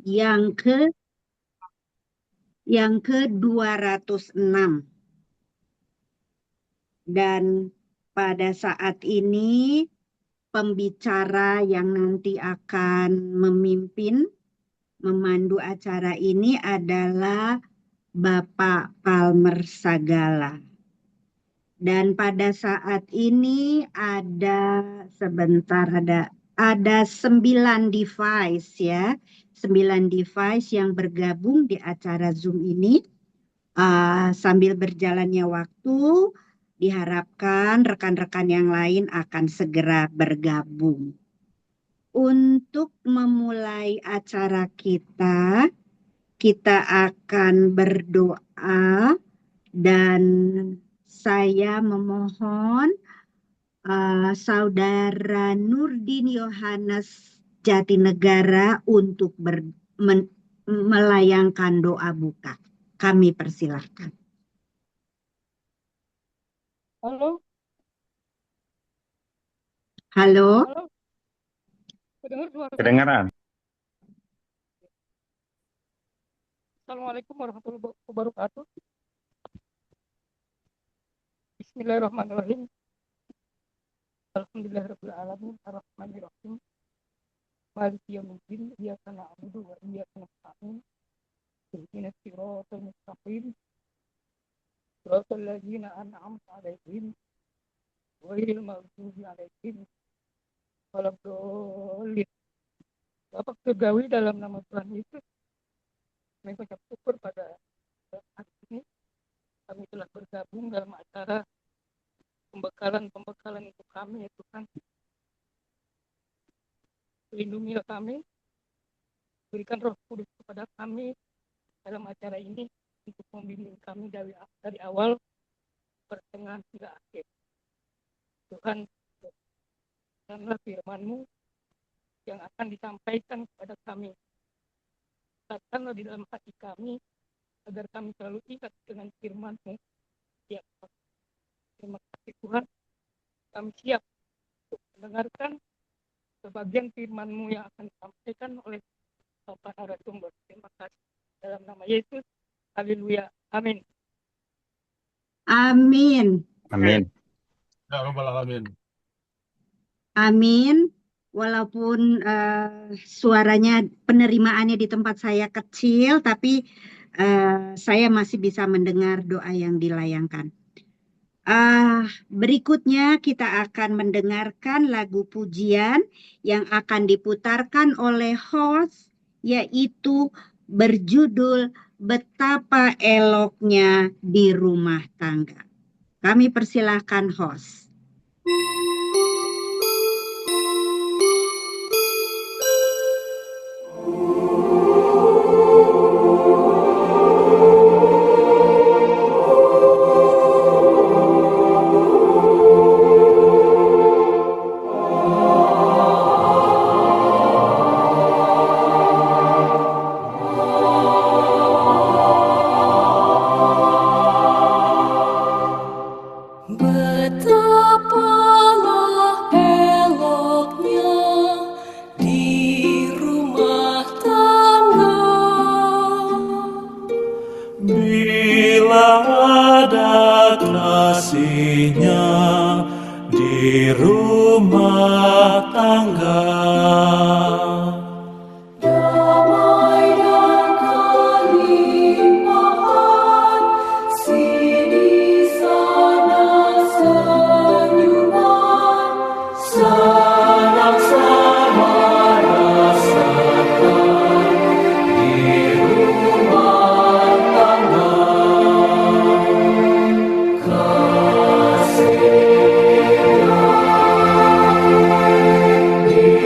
yang ke yang ke-206. Dan pada saat ini pembicara yang nanti akan memandu acara ini adalah Bapak Palmer Sagala. Dan pada saat ini ada 9 device ya, 9 device yang bergabung di acara Zoom ini. Sambil berjalannya waktu, diharapkan rekan-rekan yang lain akan segera bergabung. Untuk memulai acara kita akan berdoa dan saya memohon Saudara Nurdin Yohanes Jatinegara untuk melayangkan doa buka. Kami persilahkan. Halo, Halo, halo, kedengar suara saya? Kedengaran. Assalamualaikum warahmatullahi wabarakatuh. Bismillahirrahmanirrahim. Alhamdulillahirabbil alamin, arrahmanirrahim. Maliki yaumiddin, iyyaka na'budu wa iyyaka nasta'in. Ihdinas siratal mustaqim. Siratal ladzina an'amta 'alaihim ghairil maghdubi 'alaihim waladdallin. Bapak Surgawi, dalam nama Tuhan Yesus, kami mengucap syukur pada hari ini kami telah bergabung dalam acara pembekalan untuk kami, ya Tuhan. Lindungilah kami, berikan Roh Kudus kepada kami dalam acara ini untuk membimbing kami dari awal, pertengahan hingga akhir. Tuhan, dalamlah firman-Mu yang akan disampaikan kepada kami. Katakanlah di dalam hati kami agar kami selalu ingat dengan firman-Mu. Ya, terima kasih Tuhan. Kami siap untuk mendengarkan sebagian firman-Mu yang akan disampaikan oleh Bapak narasumber. Terima kasih. Dalam nama Yesus. Haleluya. Amin. amin. Amin. Ya Rabbal Alamin. Amin. Walaupun suaranya, penerimaannya di tempat saya kecil, tapi saya masih bisa mendengar doa yang dilayangkan. Berikutnya kita akan mendengarkan lagu pujian yang akan diputarkan oleh host, yaitu berjudul Betapa Eloknya di Rumah Tangga. Kami persilahkan host. Betapalah eloknya di rumah tangga Bila ada kasihnya di rumah tangga. damai dan kelimpahan sini sana senyuman senang sama rasakan di rumah tangga kasih di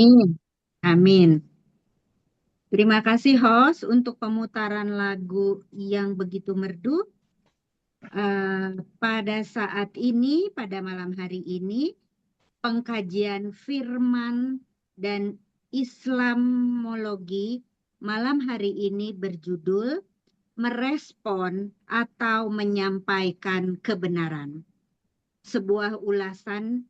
Amin. Amin. Terima kasih host untuk pemutaran lagu yang begitu merdu. Pada saat ini, pada malam hari ini, pengkajian firman dan Islamologi malam hari ini berjudul merespon atau menyampaikan kebenaran. Sebuah ulasan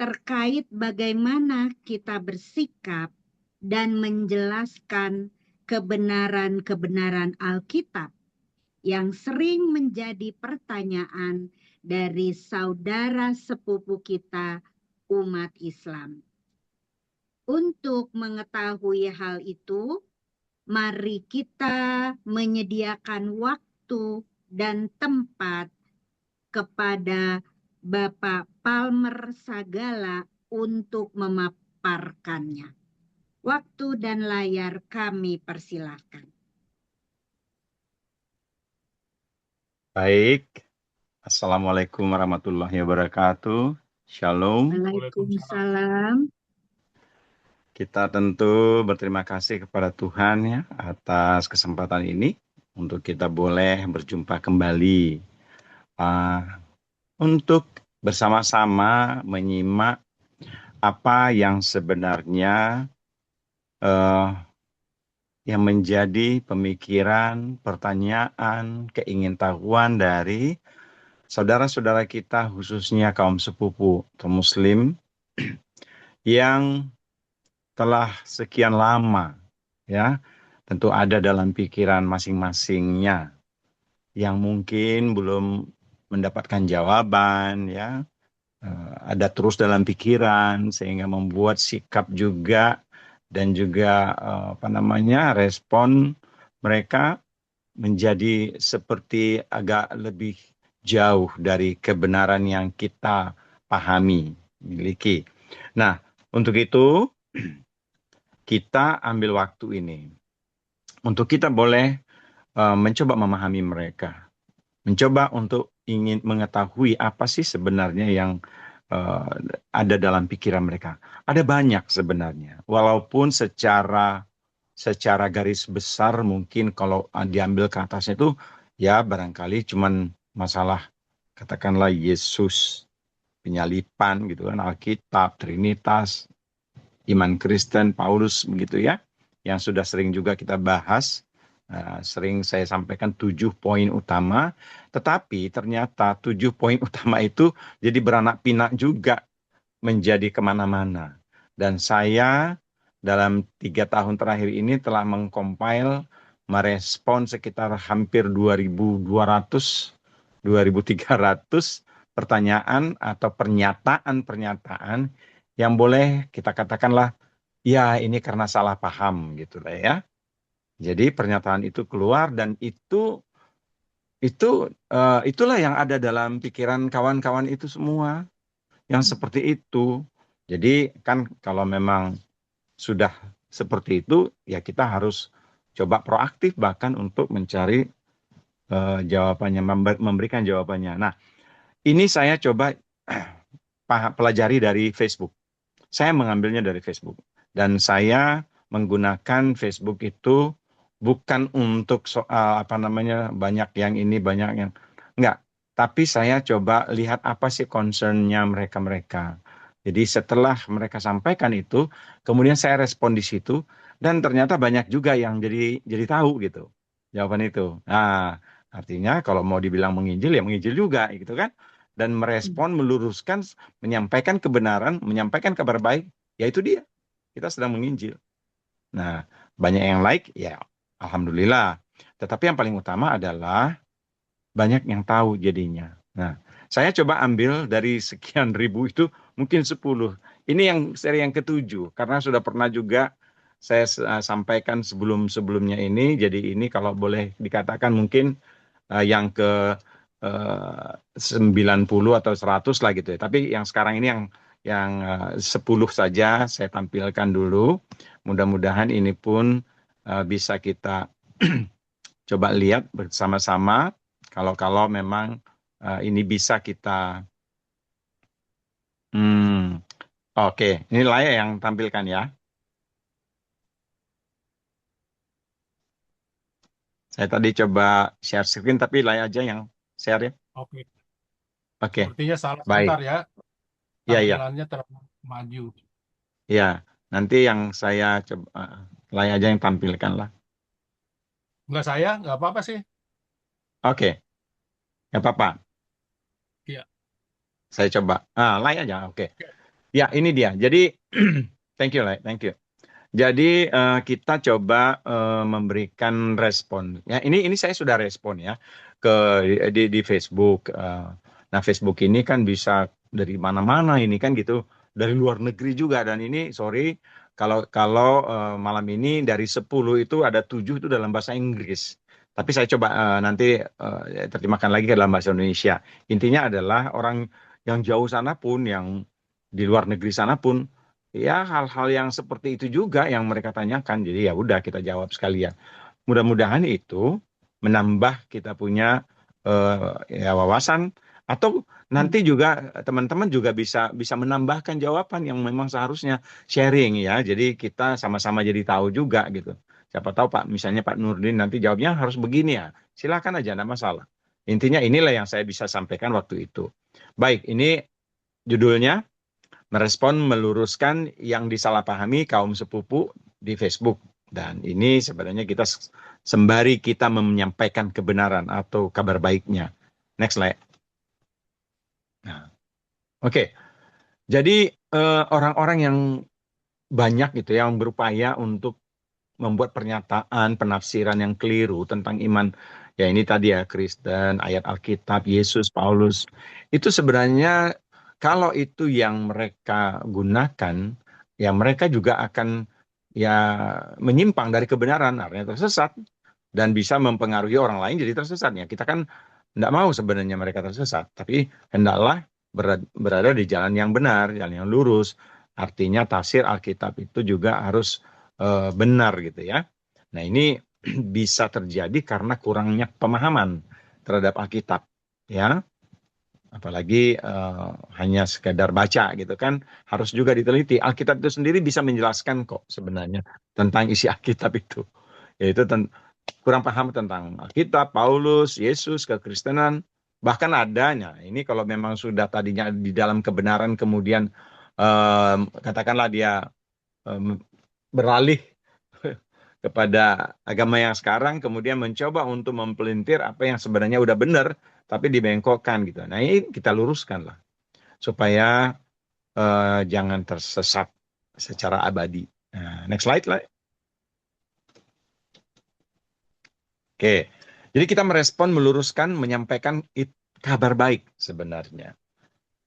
terkait bagaimana kita bersikap dan menjelaskan kebenaran-kebenaran Alkitab yang sering menjadi pertanyaan dari saudara sepupu kita umat Islam. Untuk mengetahui hal itu, mari kita menyediakan waktu dan tempat kepada Bapak Palmer Sagala untuk memaparkannya. Waktu dan layar kami persilahkan. Baik, Assalamualaikum warahmatullahi wabarakatuh. Shalom. Waalaikumsalam. Kita tentu berterima kasih kepada Tuhan ya atas kesempatan ini untuk kita boleh berjumpa kembali untuk bersama-sama menyimak apa yang sebenarnya yang menjadi pemikiran, pertanyaan, keingintahuan dari saudara-saudara kita khususnya kaum sepupu atau muslim yang telah sekian lama ya tentu ada dalam pikiran masing-masingnya yang mungkin belum mendapatkan jawaban ya ada terus dalam pikiran sehingga membuat sikap juga dan juga respon mereka menjadi seperti agak lebih jauh dari kebenaran yang kita pahami, miliki. Nah, untuk itu kita ambil waktu ini untuk kita boleh mencoba memahami mereka, mencoba untuk ingin mengetahui apa sih sebenarnya yang ada dalam pikiran mereka. Ada banyak sebenarnya, walaupun secara garis besar mungkin kalau diambil ke atasnya itu ya barangkali cuman masalah katakanlah Yesus, penyalipan gitu kan, Alkitab, Trinitas, iman Kristen, Paulus begitu ya, yang sudah sering juga kita bahas. Sering saya sampaikan 7 poin utama, tetapi ternyata 7 poin utama itu jadi beranak pinak juga menjadi kemana-mana. Dan saya dalam 3 tahun terakhir ini telah mengcompile, merespon sekitar hampir 2.200, 2.300 pertanyaan atau pernyataan-pernyataan yang boleh kita katakanlah, ya ini karena salah paham gitu lah ya. Jadi pernyataan itu keluar dan itulah yang ada dalam pikiran kawan-kawan itu semua yang seperti itu. Jadi kan kalau memang sudah seperti itu ya kita harus coba proaktif bahkan untuk mencari jawabannya, memberikan jawabannya. Nah, ini saya coba pelajari dari Facebook. Saya mengambilnya dari Facebook dan saya menggunakan Facebook itu bukan untuk soal banyak yang ini, banyak yang enggak. Tapi saya coba lihat apa sih concern-nya mereka-mereka. Jadi setelah mereka sampaikan itu, kemudian saya respon di situ, dan ternyata banyak juga yang jadi tahu gitu jawaban itu. Nah, artinya kalau mau dibilang menginjil ya menginjil juga gitu kan. Dan merespon, meluruskan, menyampaikan kebenaran, menyampaikan kabar baik, ya itu dia. Kita sedang menginjil. Nah, banyak yang like, ya alhamdulillah. Tetapi yang paling utama adalah banyak yang tahu jadinya. Nah, saya coba ambil dari sekian ribu itu mungkin 10. Ini yang seri yang ke-7 karena sudah pernah juga saya sampaikan sebelumnya ini. Jadi ini kalau boleh dikatakan mungkin yang ke 90 atau 100 lah gitu ya. Tapi yang sekarang ini yang 10 saja saya tampilkan dulu. Mudah-mudahan ini pun bisa kita coba lihat bersama-sama kalau memang ini bisa kita oke, ini layar yang tampilkan ya. Saya tadi coba share screen, tapi Lai aja yang share ya. Oke. Oke, Sepertinya salah baik. sebentar ya. Ya, ya, Tampilannya terlalu maju. ya. Nanti yang saya coba, Lai aja yang tampilkan lah. Enggak saya, nggak apa-apa sih. Oke, nggak apa-apa. Iya. Saya coba. Lai aja, oke. Oke. Ya, ini dia. Jadi, thank you, Lai, thank you. Jadi kita coba memberikan respon. Ya, ini saya sudah respon ya ke di Facebook. Nah, Facebook ini kan bisa dari mana-mana ini kan gitu, dari luar negeri juga. Dan ini sorry kalau malam ini dari 10 itu ada 7 itu dalam bahasa Inggris. Tapi saya coba nanti terjemahkan lagi ke dalam bahasa Indonesia. Intinya adalah orang yang jauh sana pun, yang di luar negeri sana pun, ya hal-hal yang seperti itu juga yang mereka tanyakan. Jadi ya udah kita jawab sekalian. Mudah-mudahan itu menambah kita punya ya wawasan, atau nanti juga teman-teman juga bisa bisa menambahkan jawaban yang memang seharusnya sharing ya. Jadi kita sama-sama jadi tahu juga gitu. Siapa tahu Pak, misalnya Pak Nurdin nanti jawabnya harus begini ya. Silakan aja, enggak masalah. Intinya inilah yang saya bisa sampaikan waktu itu. Baik, ini judulnya merespon meluruskan yang disalahpahami kaum sepupu di Facebook. Dan ini sebenarnya kita sembari kita menyampaikan kebenaran atau kabar baiknya. Next slide. Nah, oke. Jadi orang-orang yang banyak gitu yang berupaya untuk membuat pernyataan, penafsiran yang keliru tentang iman. Ya ini tadi ya, Kristen, ayat Alkitab, Yesus, Paulus. Itu sebenarnya kalau itu yang mereka gunakan, ya mereka juga akan ya menyimpang dari kebenaran, artinya tersesat. Dan bisa mempengaruhi orang lain jadi tersesat. Ya, kita kan tidak mau sebenarnya mereka tersesat. Tapi hendaklah berada di jalan yang benar, jalan yang lurus. Artinya tafsir Alkitab itu juga harus benar gitu ya. Nah ini bisa terjadi karena kurangnya pemahaman terhadap Alkitab ya, apalagi hanya sekedar baca gitu kan, harus juga diteliti. Alkitab itu sendiri bisa menjelaskan kok sebenarnya tentang isi Alkitab itu, yaitu kurang paham tentang Alkitab, Paulus, Yesus, kekristenan, bahkan adanya ini kalau memang sudah tadinya di dalam kebenaran kemudian katakanlah dia beralih kepada agama yang sekarang, kemudian mencoba untuk mempelintir apa yang sebenarnya udah benar, tapi dibengkokkan gitu. Nah ini kita luruskan lah, supaya jangan tersesat secara abadi. Nah, next slide lah. Oke, jadi kita merespon, meluruskan, menyampaikan kabar baik sebenarnya,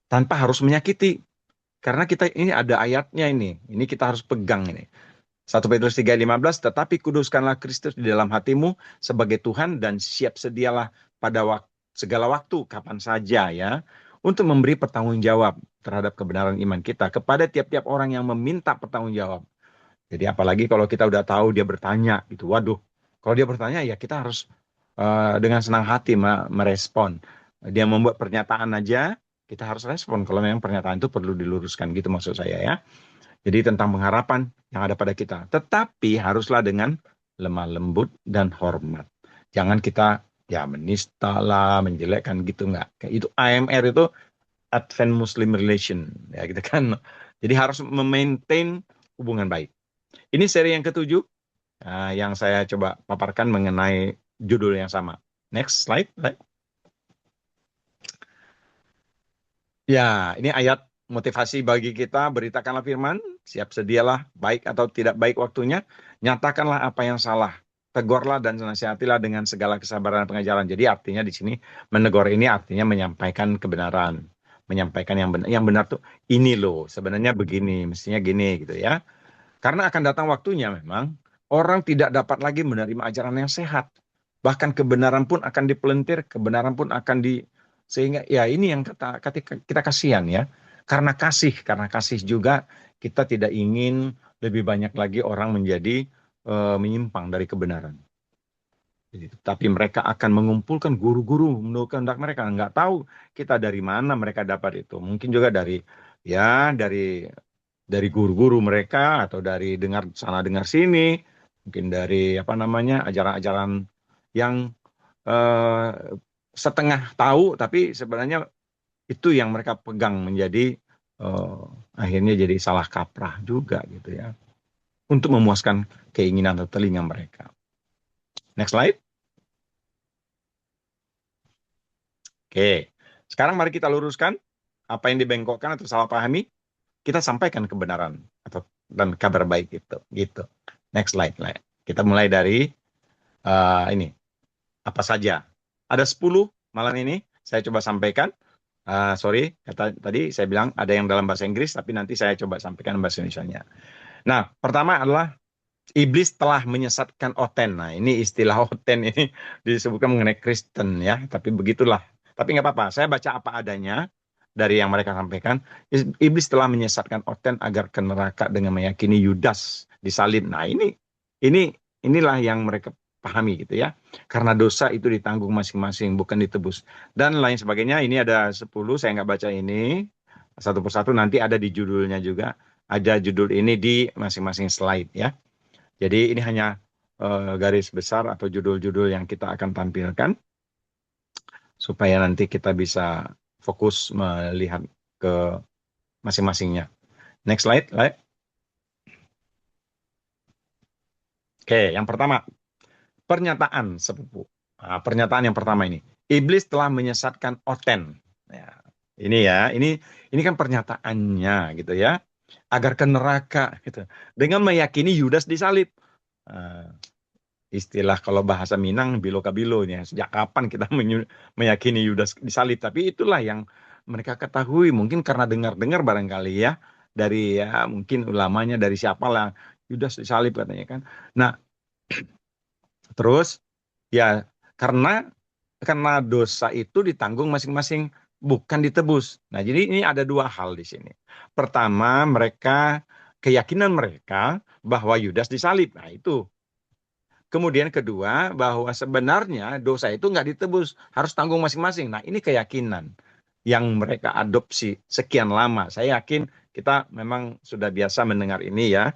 tanpa harus menyakiti. Karena kita ini ada ayatnya ini kita harus pegang ini. 1 Petrus 3:15, tetapi kuduskanlah Kristus di dalam hatimu sebagai Tuhan dan siap sedialah pada segala waktu, kapan saja ya, untuk memberi pertanggungjawab terhadap kebenaran iman kita kepada tiap-tiap orang yang meminta pertanggungjawab. Jadi apalagi kalau kita udah tahu dia bertanya gitu, waduh, kalau dia bertanya ya kita harus dengan senang hati merespon. Dia membuat pernyataan aja, kita harus respon kalau memang pernyataan itu perlu diluruskan gitu maksud saya ya. Jadi tentang pengharapan yang ada pada kita. Tetapi haruslah dengan lemah lembut dan hormat. Jangan kita ya menista lah, menjelekkan gitu enggak. Itu AMR itu Advent Muslim Relation ya gitu kan. Jadi harus memaintain hubungan baik. Ini seri yang ke-7 yang saya coba paparkan mengenai judul yang sama. Next slide. Ya, ini ayat motivasi bagi kita, beritakanlah firman, siap sedialah, baik atau tidak baik waktunya, nyatakanlah apa yang salah, tegurlah dan nasihatilah dengan segala kesabaran dan pengajaran. Jadi artinya di sini menegur ini artinya menyampaikan kebenaran, menyampaikan yang benar. Yang benar tuh ini loh, sebenarnya begini, mestinya gini gitu ya. Karena akan datang waktunya memang orang tidak dapat lagi menerima ajaran yang sehat. Bahkan kebenaran pun akan dipelintir, kebenaran pun akan sehingga ya ini yang kita kasihan ya. Karena kasih juga kita tidak ingin lebih banyak lagi orang menjadi menyimpang dari kebenaran. Tapi mereka akan mengumpulkan guru-guru menurut kehendak mereka. Nggak tahu kita dari mana mereka dapat itu. Mungkin juga dari guru-guru mereka, atau dari dengar sana dengar sini, mungkin dari ajaran-ajaran yang setengah tahu, tapi sebenarnya itu yang mereka pegang menjadi akhirnya jadi salah kaprah juga gitu ya, untuk memuaskan keinginan atau telinga mereka. Next slide. Oke, sekarang mari kita luruskan apa yang dibengkokkan atau salah pahami, kita sampaikan kebenaran dan kabar baik itu. Gitu. Next slide. Kita mulai dari ini. Apa saja? Ada 10 malam ini saya coba sampaikan. Sorry, tadi saya bilang ada yang dalam bahasa Inggris, tapi nanti saya coba sampaikan bahasa Indonesianya. Nah, pertama adalah iblis telah menyesatkan Oten. Nah, ini istilah Oten ini disebutkan mengenai Kristen ya, tapi begitulah. Tapi nggak apa-apa, saya baca apa adanya dari yang mereka sampaikan. Iblis telah menyesatkan Oten agar ke neraka dengan meyakini Yudas disalib. Nah, inilah yang mereka pahami gitu ya. Karena dosa itu ditanggung masing-masing, bukan ditebus. Dan lain sebagainya, ini ada 10, saya nggak baca ini. Satu persatu nanti ada di judulnya juga. Ada judul ini di masing-masing slide ya. Jadi ini hanya garis besar atau judul-judul yang kita akan tampilkan. Supaya nanti kita bisa fokus melihat ke masing-masingnya. Next slide. Oke, yang pertama. Pernyataan sepupu. Nah, pernyataan yang pertama ini. Iblis telah menyesatkan Oten. Ya, ini kan pernyataannya gitu ya. Agar ke neraka gitu. Dengan meyakini Yudas disalib. Istilah kalau bahasa Minang bilo-kabilo ya. Sejak kapan kita meyakini Yudas disalib? Tapi itulah yang mereka ketahui. Mungkin karena dengar-dengar barangkali ya. Dari ya mungkin ulamanya, dari siapalah Yudas disalib katanya kan. Nah, terus ya karena dosa itu ditanggung masing-masing, bukan ditebus. Nah, jadi ini ada 2 hal di sini. Pertama, keyakinan mereka bahwa Yudas disalib. Nah, itu. Kemudian kedua, bahwa sebenarnya dosa itu nggak ditebus, harus tanggung masing-masing. Nah, ini keyakinan yang mereka adopsi sekian lama. Saya yakin kita memang sudah biasa mendengar ini ya.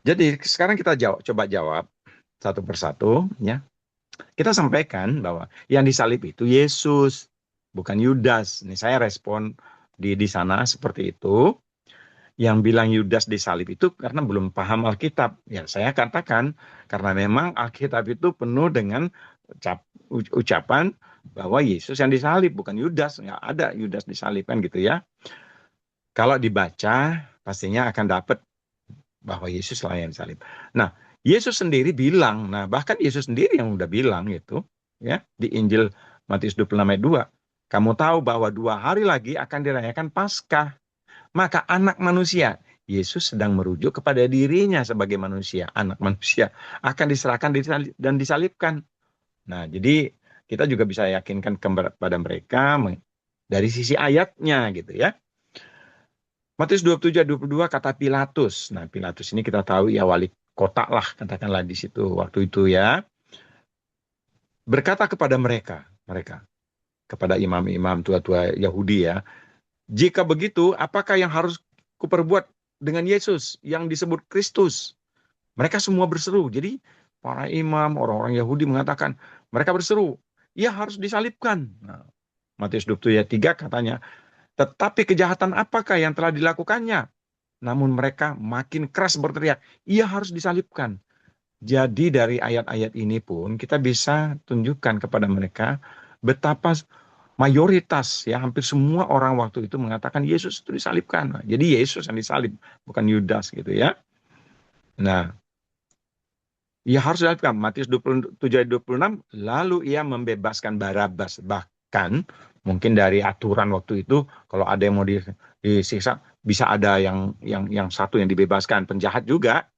Jadi sekarang kita coba jawab satu persatu ya. Kita sampaikan bahwa yang disalib itu Yesus, bukan Yudas. Ini saya respon di sana seperti itu. Yang bilang Yudas disalib itu karena belum paham Alkitab. Ya, saya katakan karena memang Alkitab itu penuh dengan ucapan bahwa Yesus yang disalib, bukan Yudas. Nggak ada Yudas disalib kan gitu ya. Kalau dibaca pastinya akan dapat bahwa Yesus lah yang disalib. Nah, Yesus sendiri bilang, bahkan Yesus sendiri yang udah bilang gitu, ya, di Injil Matius 26 ayat 2, kamu tahu bahwa 2 hari lagi akan dirayakan Paskah. Maka anak manusia, Yesus sedang merujuk kepada dirinya sebagai manusia, anak manusia, akan diserahkan dan disalibkan. Nah, jadi kita juga bisa yakinkan kepada mereka dari sisi ayatnya gitu ya. Matius 27 ayat 22 kata Pilatus. Nah, Pilatus ini kita tahu ya wali kota lah, katakanlah di situ waktu itu ya. Berkata kepada mereka, kepada imam-imam tua-tua Yahudi ya, jika begitu, apakah yang harus kuperbuat dengan Yesus yang disebut Kristus? Mereka semua berseru. Jadi para imam, orang-orang Yahudi mengatakan, mereka berseru, ia harus disalibkan. Nah, Matius 27 ayat 3 katanya, tetapi kejahatan apakah yang telah dilakukannya? Namun mereka makin keras berteriak, ia harus disalibkan. Jadi dari ayat-ayat ini pun kita bisa tunjukkan kepada mereka betapa mayoritas ya hampir semua orang waktu itu mengatakan Yesus itu disalibkan. Nah, jadi Yesus yang disalib, bukan Yudas gitu ya. Nah, ia harus disalibkan. Matius 27 ayat 26, lalu ia membebaskan Barabas. Bahkan mungkin dari aturan waktu itu kalau ada yang mau disiksa bisa ada yang satu yang dibebaskan, penjahat juga.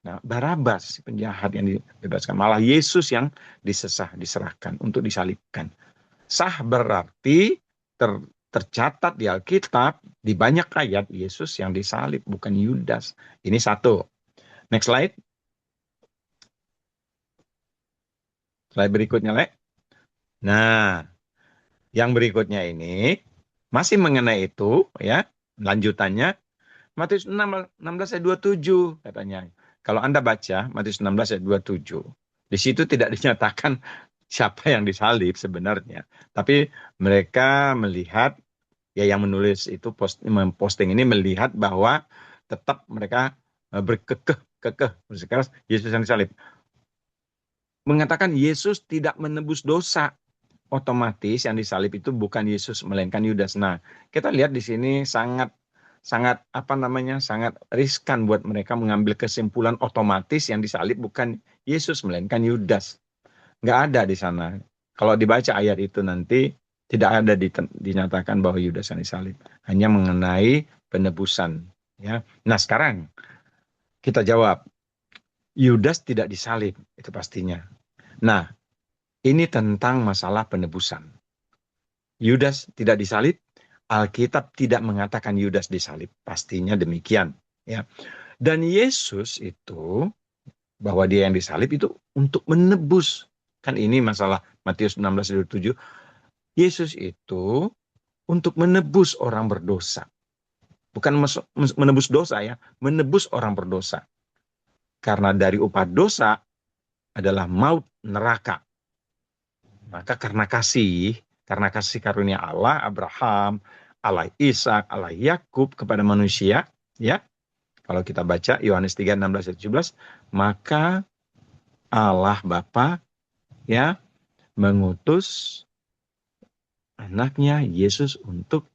Nah, Barabas penjahat yang dibebaskan, malah Yesus yang diserahkan untuk disalibkan. Sah berarti tercatat di Alkitab di banyak ayat Yesus yang disalib, bukan Yudas. Ini satu. Next slide. Slide berikutnya, Le. Nah, yang berikutnya ini masih mengenai itu ya, lanjutannya Matius 16 ayat 27 katanya. Kalau Anda baca Matius 16 ayat 27. Di situ tidak dinyatakan siapa yang disalib sebenarnya. Tapi mereka melihat, ya yang menulis itu posting ini melihat bahwa tetap mereka berkekeh bersikeras Yesus yang disalib. Mengatakan Yesus tidak menebus dosa. Otomatis yang disalib itu bukan Yesus melainkan Yudas. Nah, kita lihat di sini sangat sangat riskan buat mereka mengambil kesimpulan otomatis yang disalib bukan Yesus melainkan Yudas. Nggak ada di sana. Kalau dibaca ayat itu nanti tidak ada dinyatakan bahwa Yudas yang disalib. Hanya mengenai penebusan. Ya. Nah sekarang kita jawab. Yudas tidak disalib. Itu pastinya. Nah ini tentang masalah penebusan. Yudas tidak disalib. Alkitab tidak mengatakan Yudas disalib. Pastinya demikian. Ya. Dan Yesus itu bahwa dia yang disalib itu untuk menebus. Kan ini masalah Matius 16:27. Yesus itu untuk menebus orang berdosa. Bukan menebus dosa ya, menebus orang berdosa. Karena dari upah dosa adalah maut, neraka. Maka karena kasih karunia Allah, Abraham, Allah Ishak, Allah Yakub kepada manusia, ya. Kalau kita baca Yohanes 3:16-17, maka Allah Bapa ya mengutus anaknya Yesus untuk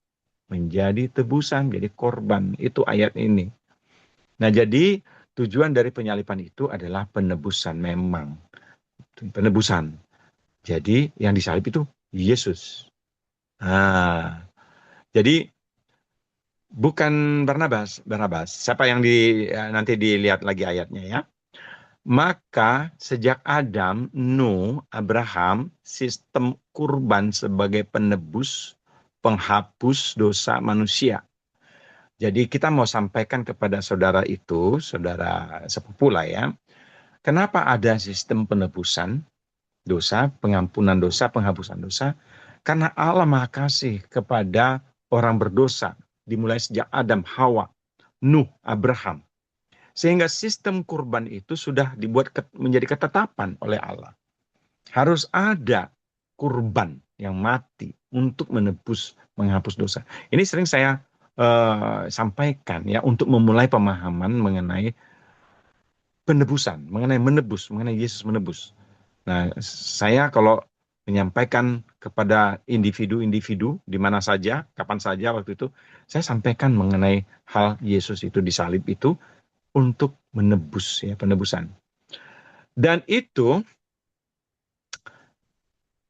menjadi tebusan, jadi korban. Itu ayat ini. Nah, jadi tujuan dari penyaliban itu adalah penebusan memang. Penebusan. Jadi yang disalib itu Yesus. Nah, jadi bukan Barnabas. Siapa yang nanti dilihat lagi ayatnya ya. Maka sejak Adam, Nuh, Abraham, sistem kurban sebagai penebus, penghapus dosa manusia. Jadi kita mau sampaikan kepada saudara itu, saudara sepupu lah ya. Kenapa ada sistem penebusan dosa, pengampunan dosa, penghapusan dosa? Karena Allah Maha Kasih kepada orang berdosa. Dimulai sejak Adam, Hawa, Nuh, Abraham. Sehingga sistem kurban itu sudah dibuat menjadi ketetapan oleh Allah. Harus ada kurban yang mati untuk menebus, menghapus dosa. Ini sering saya sampaikan ya untuk memulai pemahaman mengenai penebusan, mengenai menebus, mengenai Yesus menebus. Nah, saya kalau menyampaikan kepada individu-individu di mana saja, kapan saja waktu itu, saya sampaikan mengenai hal Yesus itu disalib itu untuk menebus ya, penebusan. Dan itu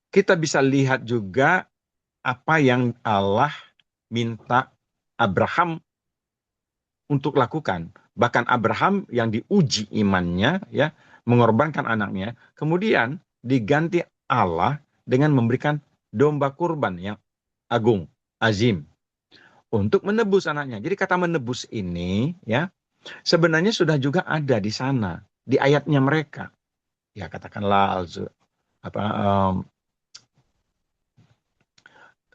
kita bisa lihat juga apa yang Allah minta Abraham untuk lakukan. Bahkan Abraham yang diuji imannya ya, mengorbankan anaknya, kemudian diganti Allah dengan memberikan domba kurban yang agung, azim, untuk menebus anaknya. Jadi kata menebus ini ya sebenarnya sudah juga ada di sana di ayatnya mereka. Ya katakanlah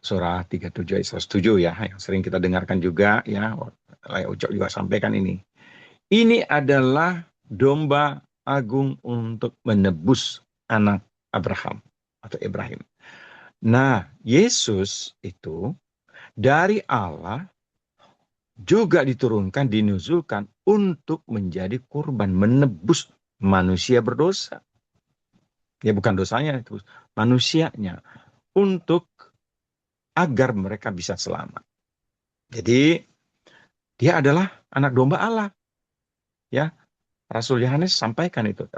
surah 37 ayat 107 ya yang sering kita dengarkan juga ya, Ucok juga sampaikan ini. Ini adalah domba agung untuk menebus anak Abraham atau Ibrahim. Nah, Yesus itu dari Allah juga diturunkan, dinuzulkan untuk menjadi kurban, menebus manusia berdosa. Ya bukan dosanya itu, manusianya. Untuk agar mereka bisa selamat. Jadi dia adalah anak domba Allah. Ya, Rasul Yohanes sampaikan itu.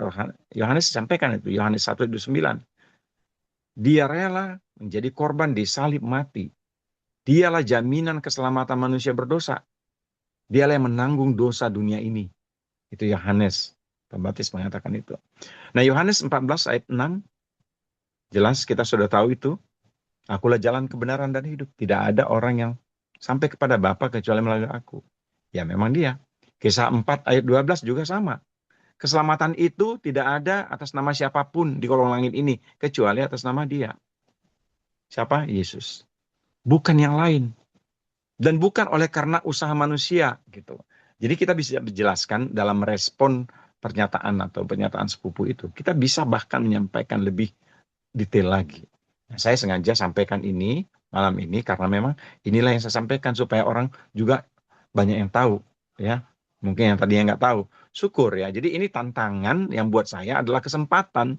Yohanes 1:9. Dia rela menjadi korban disalib mati. Dialah jaminan keselamatan manusia berdosa. Dialah yang menanggung dosa dunia ini. Itu Yohanes Pembaptis mengatakan itu. Nah, Yohanes 14 ayat 6 jelas kita sudah tahu itu. Akulah jalan kebenaran dan hidup. Tidak ada orang yang sampai kepada Bapa kecuali melalui aku. Ya memang dia. Kisah 4 ayat 12 juga sama. Keselamatan itu tidak ada atas nama siapapun di kolong langit ini. Kecuali atas nama dia. Siapa? Yesus. Bukan yang lain. Dan bukan oleh karena usaha manusia. Gitu. Jadi kita bisa dijelaskan dalam respon pernyataan atau pernyataan sepupu itu, kita bisa bahkan menyampaikan lebih detail lagi. Nah, saya sengaja sampaikan ini malam ini karena memang inilah yang saya sampaikan supaya orang juga banyak yang tahu, ya. Mungkin yang tadinya nggak tahu, syukur ya. Jadi ini tantangan yang buat saya adalah kesempatan.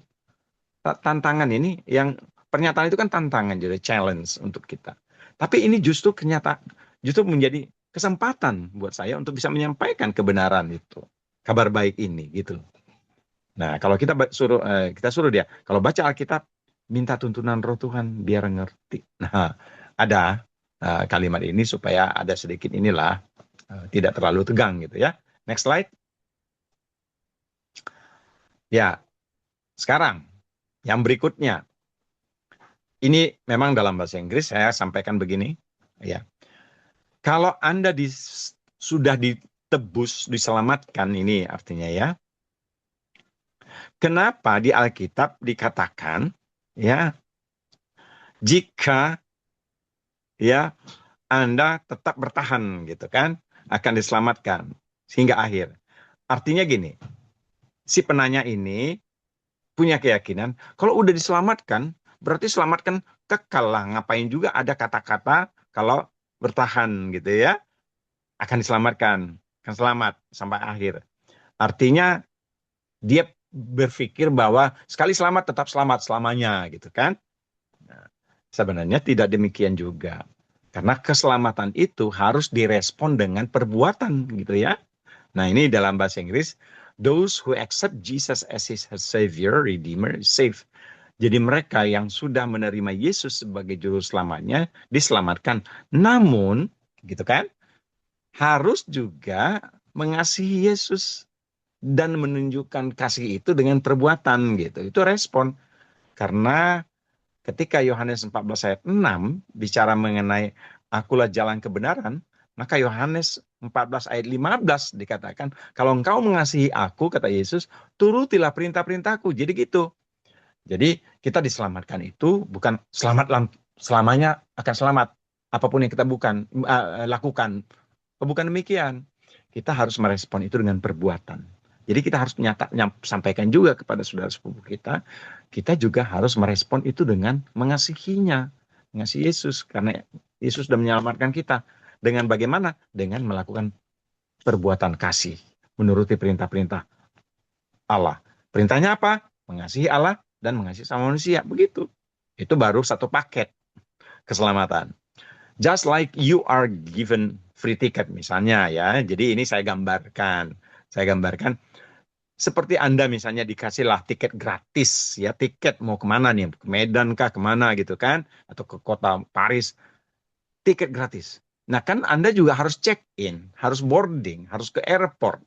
Tantangan ini yang pernyataan itu kan tantangan, jadi challenge untuk kita. Tapi ini justru justru menjadi kesempatan buat saya untuk bisa menyampaikan kebenaran itu, kabar baik ini gitu. Nah, kalau kita suruh dia, kalau baca Alkitab, minta tuntunan Roh Tuhan biar ngerti. Nah, ada kalimat ini supaya ada sedikit inilah tidak terlalu tegang gitu ya. Next slide. Ya, sekarang yang berikutnya. Ini memang dalam bahasa Inggris saya sampaikan begini, ya. Kalau Anda sudah ditebus, diselamatkan, ini artinya ya. Kenapa di Alkitab dikatakan ya, jika ya Anda tetap bertahan gitu kan, akan diselamatkan sehingga akhir. Artinya gini, si penanya ini punya keyakinan kalau udah diselamatkan berarti selamatkan kekal lah, ngapain juga ada kata-kata kalau bertahan gitu ya, akan diselamatkan, akan selamat sampai akhir. Artinya dia berpikir bahwa sekali selamat tetap selamat selamanya gitu kan. Nah, sebenarnya tidak demikian juga. Karena keselamatan itu harus direspon dengan perbuatan gitu ya. Nah, ini dalam bahasa Inggris, those who accept Jesus as his savior, redeemer, saved. Jadi mereka yang sudah menerima Yesus sebagai juru selamatnya diselamatkan. Namun, gitu kan, harus juga mengasihi Yesus dan menunjukkan kasih itu dengan perbuatan gitu. Itu respon. Karena ketika Yohanes 14 ayat 6 bicara mengenai akulah jalan kebenaran, maka Yohanes 14 ayat 15 dikatakan, kalau engkau mengasihi aku, kata Yesus, turutilah perintah-perintahku. Jadi gitu. Jadi kita diselamatkan itu bukan selamat selamanya akan selamat. Apapun yang kita lakukan. Bukan demikian. Kita harus merespon itu dengan perbuatan. Jadi kita harus sampaikan juga kepada saudara sepupu kita. Kita juga harus merespon itu dengan mengasihinya. Mengasihi Yesus. Karena Yesus sudah menyelamatkan kita. Dengan bagaimana? Dengan melakukan perbuatan kasih. Menuruti perintah-perintah Allah. Perintahnya apa? Mengasihi Allah dan mengasihi sama manusia. Begitu. Itu baru satu paket keselamatan. Just like you are given free ticket misalnya ya. Jadi ini saya gambarkan. Seperti Anda misalnya dikasihlah tiket gratis ya. Tiket mau kemana nih? Ke Medan kah? Kemana gitu kan? Atau ke kota Paris. Tiket gratis. Nah kan Anda juga harus check in. Harus boarding. Harus ke airport.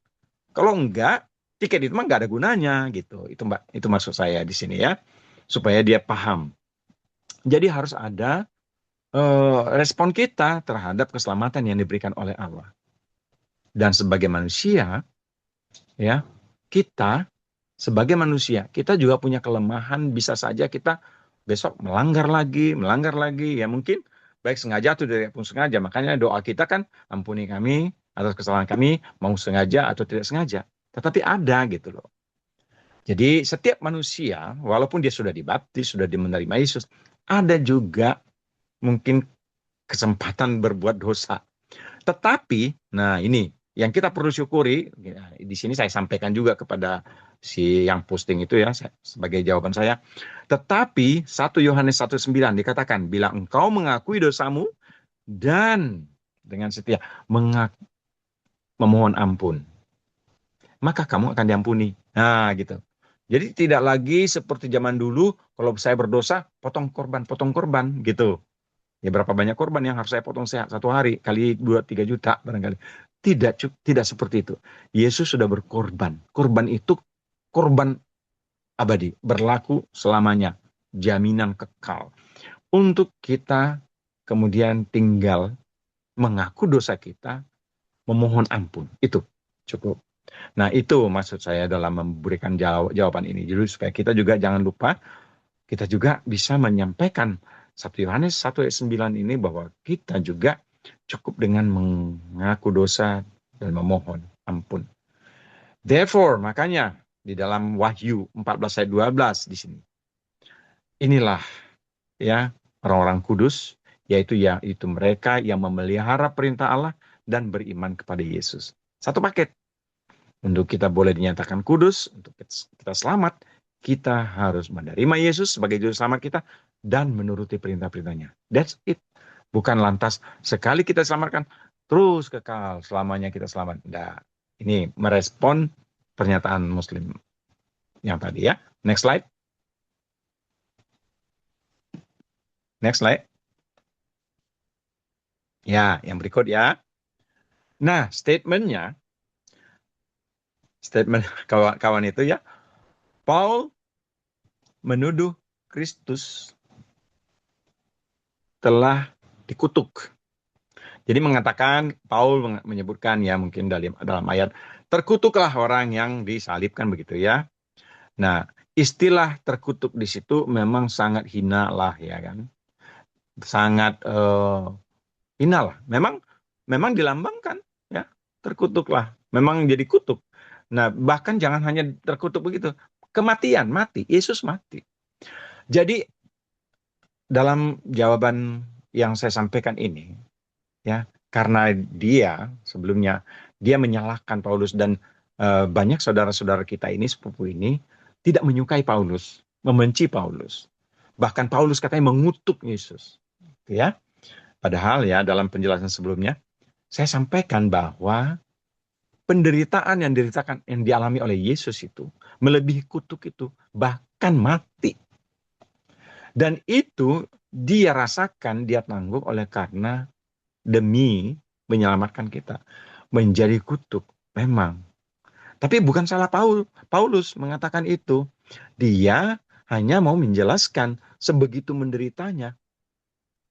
Kalau enggak, tiket itu mah nggak ada gunanya gitu. Itu maksud saya di sini ya, supaya dia paham. Jadi harus ada respon kita terhadap keselamatan yang diberikan oleh Allah. Dan sebagai manusia, ya kita sebagai manusia kita juga punya kelemahan. Bisa saja kita besok melanggar lagi, ya mungkin baik sengaja atau tidak pun sengaja. Makanya doa kita kan, ampuni kami atas kesalahan kami, mau sengaja atau tidak sengaja. Tetapi ada gitu loh. Jadi setiap manusia, walaupun dia sudah dibaptis, sudah menerima Yesus, ada juga mungkin kesempatan berbuat dosa. Tetapi, nah ini yang kita perlu syukuri, di sini saya sampaikan juga kepada si yang posting itu ya, sebagai jawaban saya. Tetapi 1 Yohanes 1:9 dikatakan, bila engkau mengakui dosamu dan dengan setia memohon ampun, maka kamu akan diampuni. Nah gitu. Jadi tidak lagi seperti zaman dulu, kalau saya berdosa, potong korban gitu. Ya berapa banyak korban yang harus saya potong satu hari, kali 2-3 juta barangkali. Tidak seperti itu. Yesus sudah berkorban. Korban itu korban abadi, berlaku selamanya, jaminan kekal. Untuk kita kemudian tinggal mengaku dosa kita, memohon ampun. Itu cukup. Nah itu maksud saya dalam memberikan jawaban ini. Jadi supaya kita juga jangan lupa, kita juga bisa menyampaikan 1 Yohanes 1:9 ini bahwa kita juga cukup dengan mengaku dosa dan memohon ampun. Therefore, makanya di dalam Wahyu 14 ayat 12 di sini. Inilah ya orang-orang kudus, yaitu mereka yang memelihara perintah Allah dan beriman kepada Yesus. Satu paket. Untuk kita boleh dinyatakan kudus, untuk kita selamat, kita harus menerima Yesus sebagai juru selamat kita dan menuruti perintah-perintahnya. That's it. Bukan lantas sekali kita selamatkan, terus kekal selamanya kita selamat. Nah, ini merespon pernyataan Muslim yang tadi ya. Next slide. Next slide. Ya, yang berikut ya. Nah, statement kawan itu ya, Paul menuduh Kristus telah dikutuk. Jadi mengatakan, Paul menyebutkan ya mungkin dalam ayat, terkutuklah orang yang disalibkan begitu ya. Nah, istilah terkutuk di situ memang sangat hina lah ya kan. Sangat hina lah. Memang dilambangkan ya, terkutuklah. Memang jadi kutuk. Nah, bahkan jangan hanya terkutuk begitu. Kematian, mati. Yesus mati. Jadi, dalam jawaban yang saya sampaikan ini, ya, karena sebelumnya, dia menyalahkan Paulus dan banyak saudara-saudara kita ini, sepupu ini, tidak menyukai Paulus, membenci Paulus. Bahkan Paulus katanya mengutuk Yesus. Ya. Padahal ya, dalam penjelasan sebelumnya, saya sampaikan bahwa penderitaan yang dialami oleh Yesus itu melebihi kutuk itu, bahkan mati. Dan itu dia rasakan, dia tanggung oleh karena demi menyelamatkan kita. Menjadi kutuk, memang. Tapi bukan salah Paulus mengatakan itu. Dia hanya mau menjelaskan sebegitu menderitanya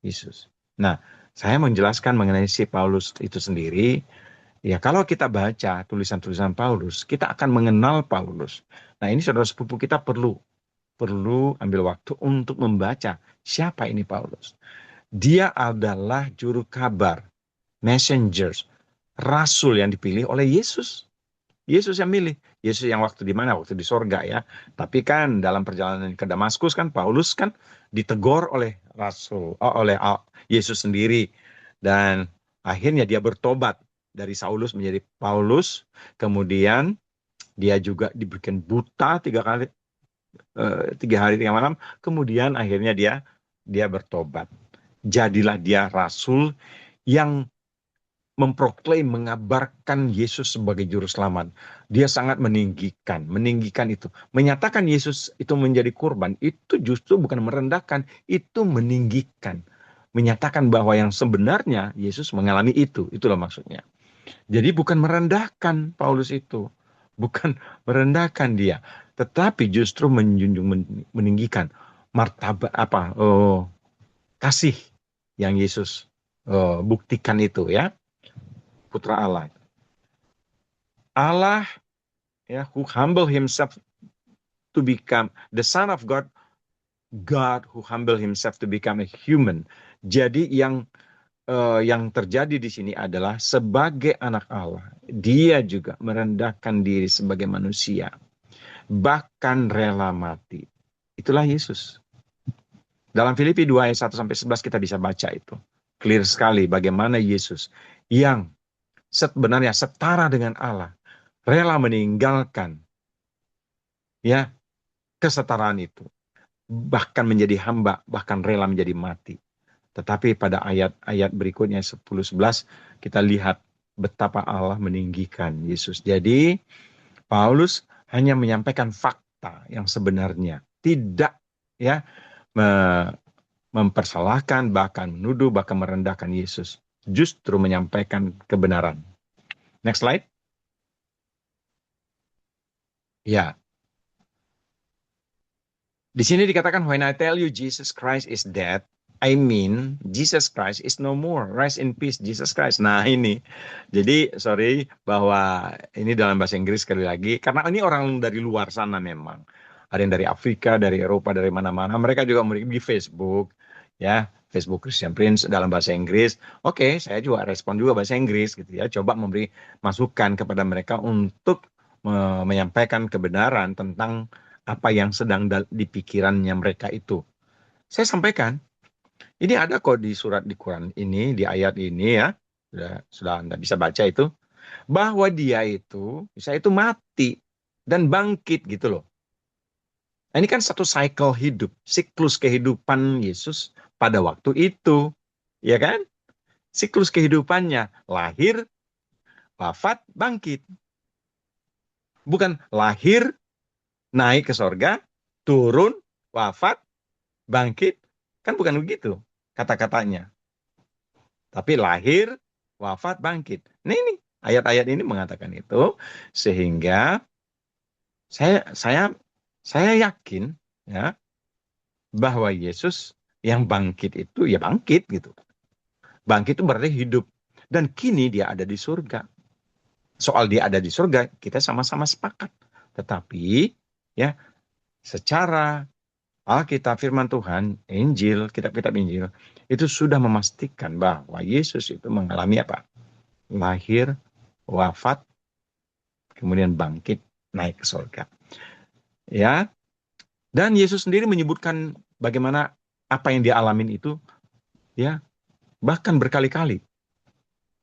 Yesus. Nah, saya menjelaskan mengenai si Paulus itu sendiri. Ya, kalau kita baca tulisan-tulisan Paulus, kita akan mengenal Paulus. Nah, ini saudara sepupu kita perlu ambil waktu untuk membaca siapa ini Paulus. Dia adalah juru kabar, messengers, rasul yang dipilih oleh Yesus. Yesus yang milih. Yesus yang waktu di mana? Waktu di sorga ya. Tapi kan dalam perjalanan ke Damaskus kan Paulus kan ditegur oleh Yesus sendiri. Dan akhirnya dia bertobat dari Saulus menjadi Paulus. Kemudian dia juga diberikan buta 3 hari 3 malam. Kemudian akhirnya dia bertobat. Jadilah dia rasul yang memproklaim, mengabarkan Yesus sebagai juru selamat. Dia sangat meninggikan itu. Menyatakan Yesus itu menjadi kurban, itu justru bukan merendahkan, itu meninggikan. Menyatakan bahwa yang sebenarnya Yesus mengalami itu. Itulah maksudnya. Jadi bukan merendahkan Paulus itu. Bukan merendahkan dia. Tetapi justru menjunjung, meninggikan martabat kasih yang Yesus buktikan itu ya. Putra Allah. Allah ya, who humble himself to become the Son of God, God who humble himself to become a human. Jadi yang terjadi di sini adalah sebagai anak Allah, dia juga merendahkan diri sebagai manusia, bahkan rela mati. Itulah Yesus. Dalam Filipi 2 ayat 1-11 kita bisa baca itu. Clear sekali bagaimana Yesus yang sebenarnya setara dengan Allah, rela meninggalkan ya kesetaraan itu, bahkan menjadi hamba, bahkan rela menjadi mati. Tetapi pada ayat-ayat berikutnya 10-11 kita lihat betapa Allah meninggikan Yesus. Jadi Paulus hanya menyampaikan fakta yang sebenarnya, tidak ya mempersalahkan, bahkan menuduh, bahkan merendahkan Yesus. Justru menyampaikan kebenaran. Next slide. Ya. Di sini dikatakan, when I tell you Jesus Christ is dead, I mean Jesus Christ is no more. Rest in peace, Jesus Christ. Nah ini. Jadi sorry bahwa ini dalam bahasa Inggris sekali lagi. Karena ini orang dari luar sana memang. Ada yang dari Afrika, dari Eropa, dari mana-mana. Mereka juga memiliki Facebook. Ya. Facebook Christian Prince dalam bahasa Inggris. Oke, saya juga respon juga bahasa Inggris gitu ya. Coba memberi masukan kepada mereka untuk menyampaikan kebenaran tentang apa yang sedang di pikirannya mereka itu. Saya sampaikan, ini ada kok di surat di Quran ini, di ayat ini ya, sudah Anda bisa baca itu, bahwa dia itu, saya itu mati dan bangkit gitu loh. Nah, ini kan satu cycle hidup, siklus kehidupan Yesus pada waktu itu, ya kan? Siklus kehidupannya, lahir, wafat, bangkit. Bukan lahir, naik ke sorga, turun, wafat, bangkit. Kan bukan begitu kata-katanya. Tapi lahir, wafat, bangkit. Nah ini, ayat-ayat ini mengatakan itu. Sehingga saya yakin ya bahwa Yesus yang bangkit itu ya bangkit gitu. Bangkit itu berarti hidup. Dan kini dia ada di surga. Soal dia ada di surga, kita sama-sama sepakat. Tetapi ya secara Alkitab firman Tuhan, Injil, kitab-kitab Injil, itu sudah memastikan bahwa Yesus itu mengalami apa? Lahir, wafat, kemudian bangkit, naik ke surga. Ya. Dan Yesus sendiri menyebutkan bagaimana apa yang dia alamin itu, ya, bahkan berkali-kali.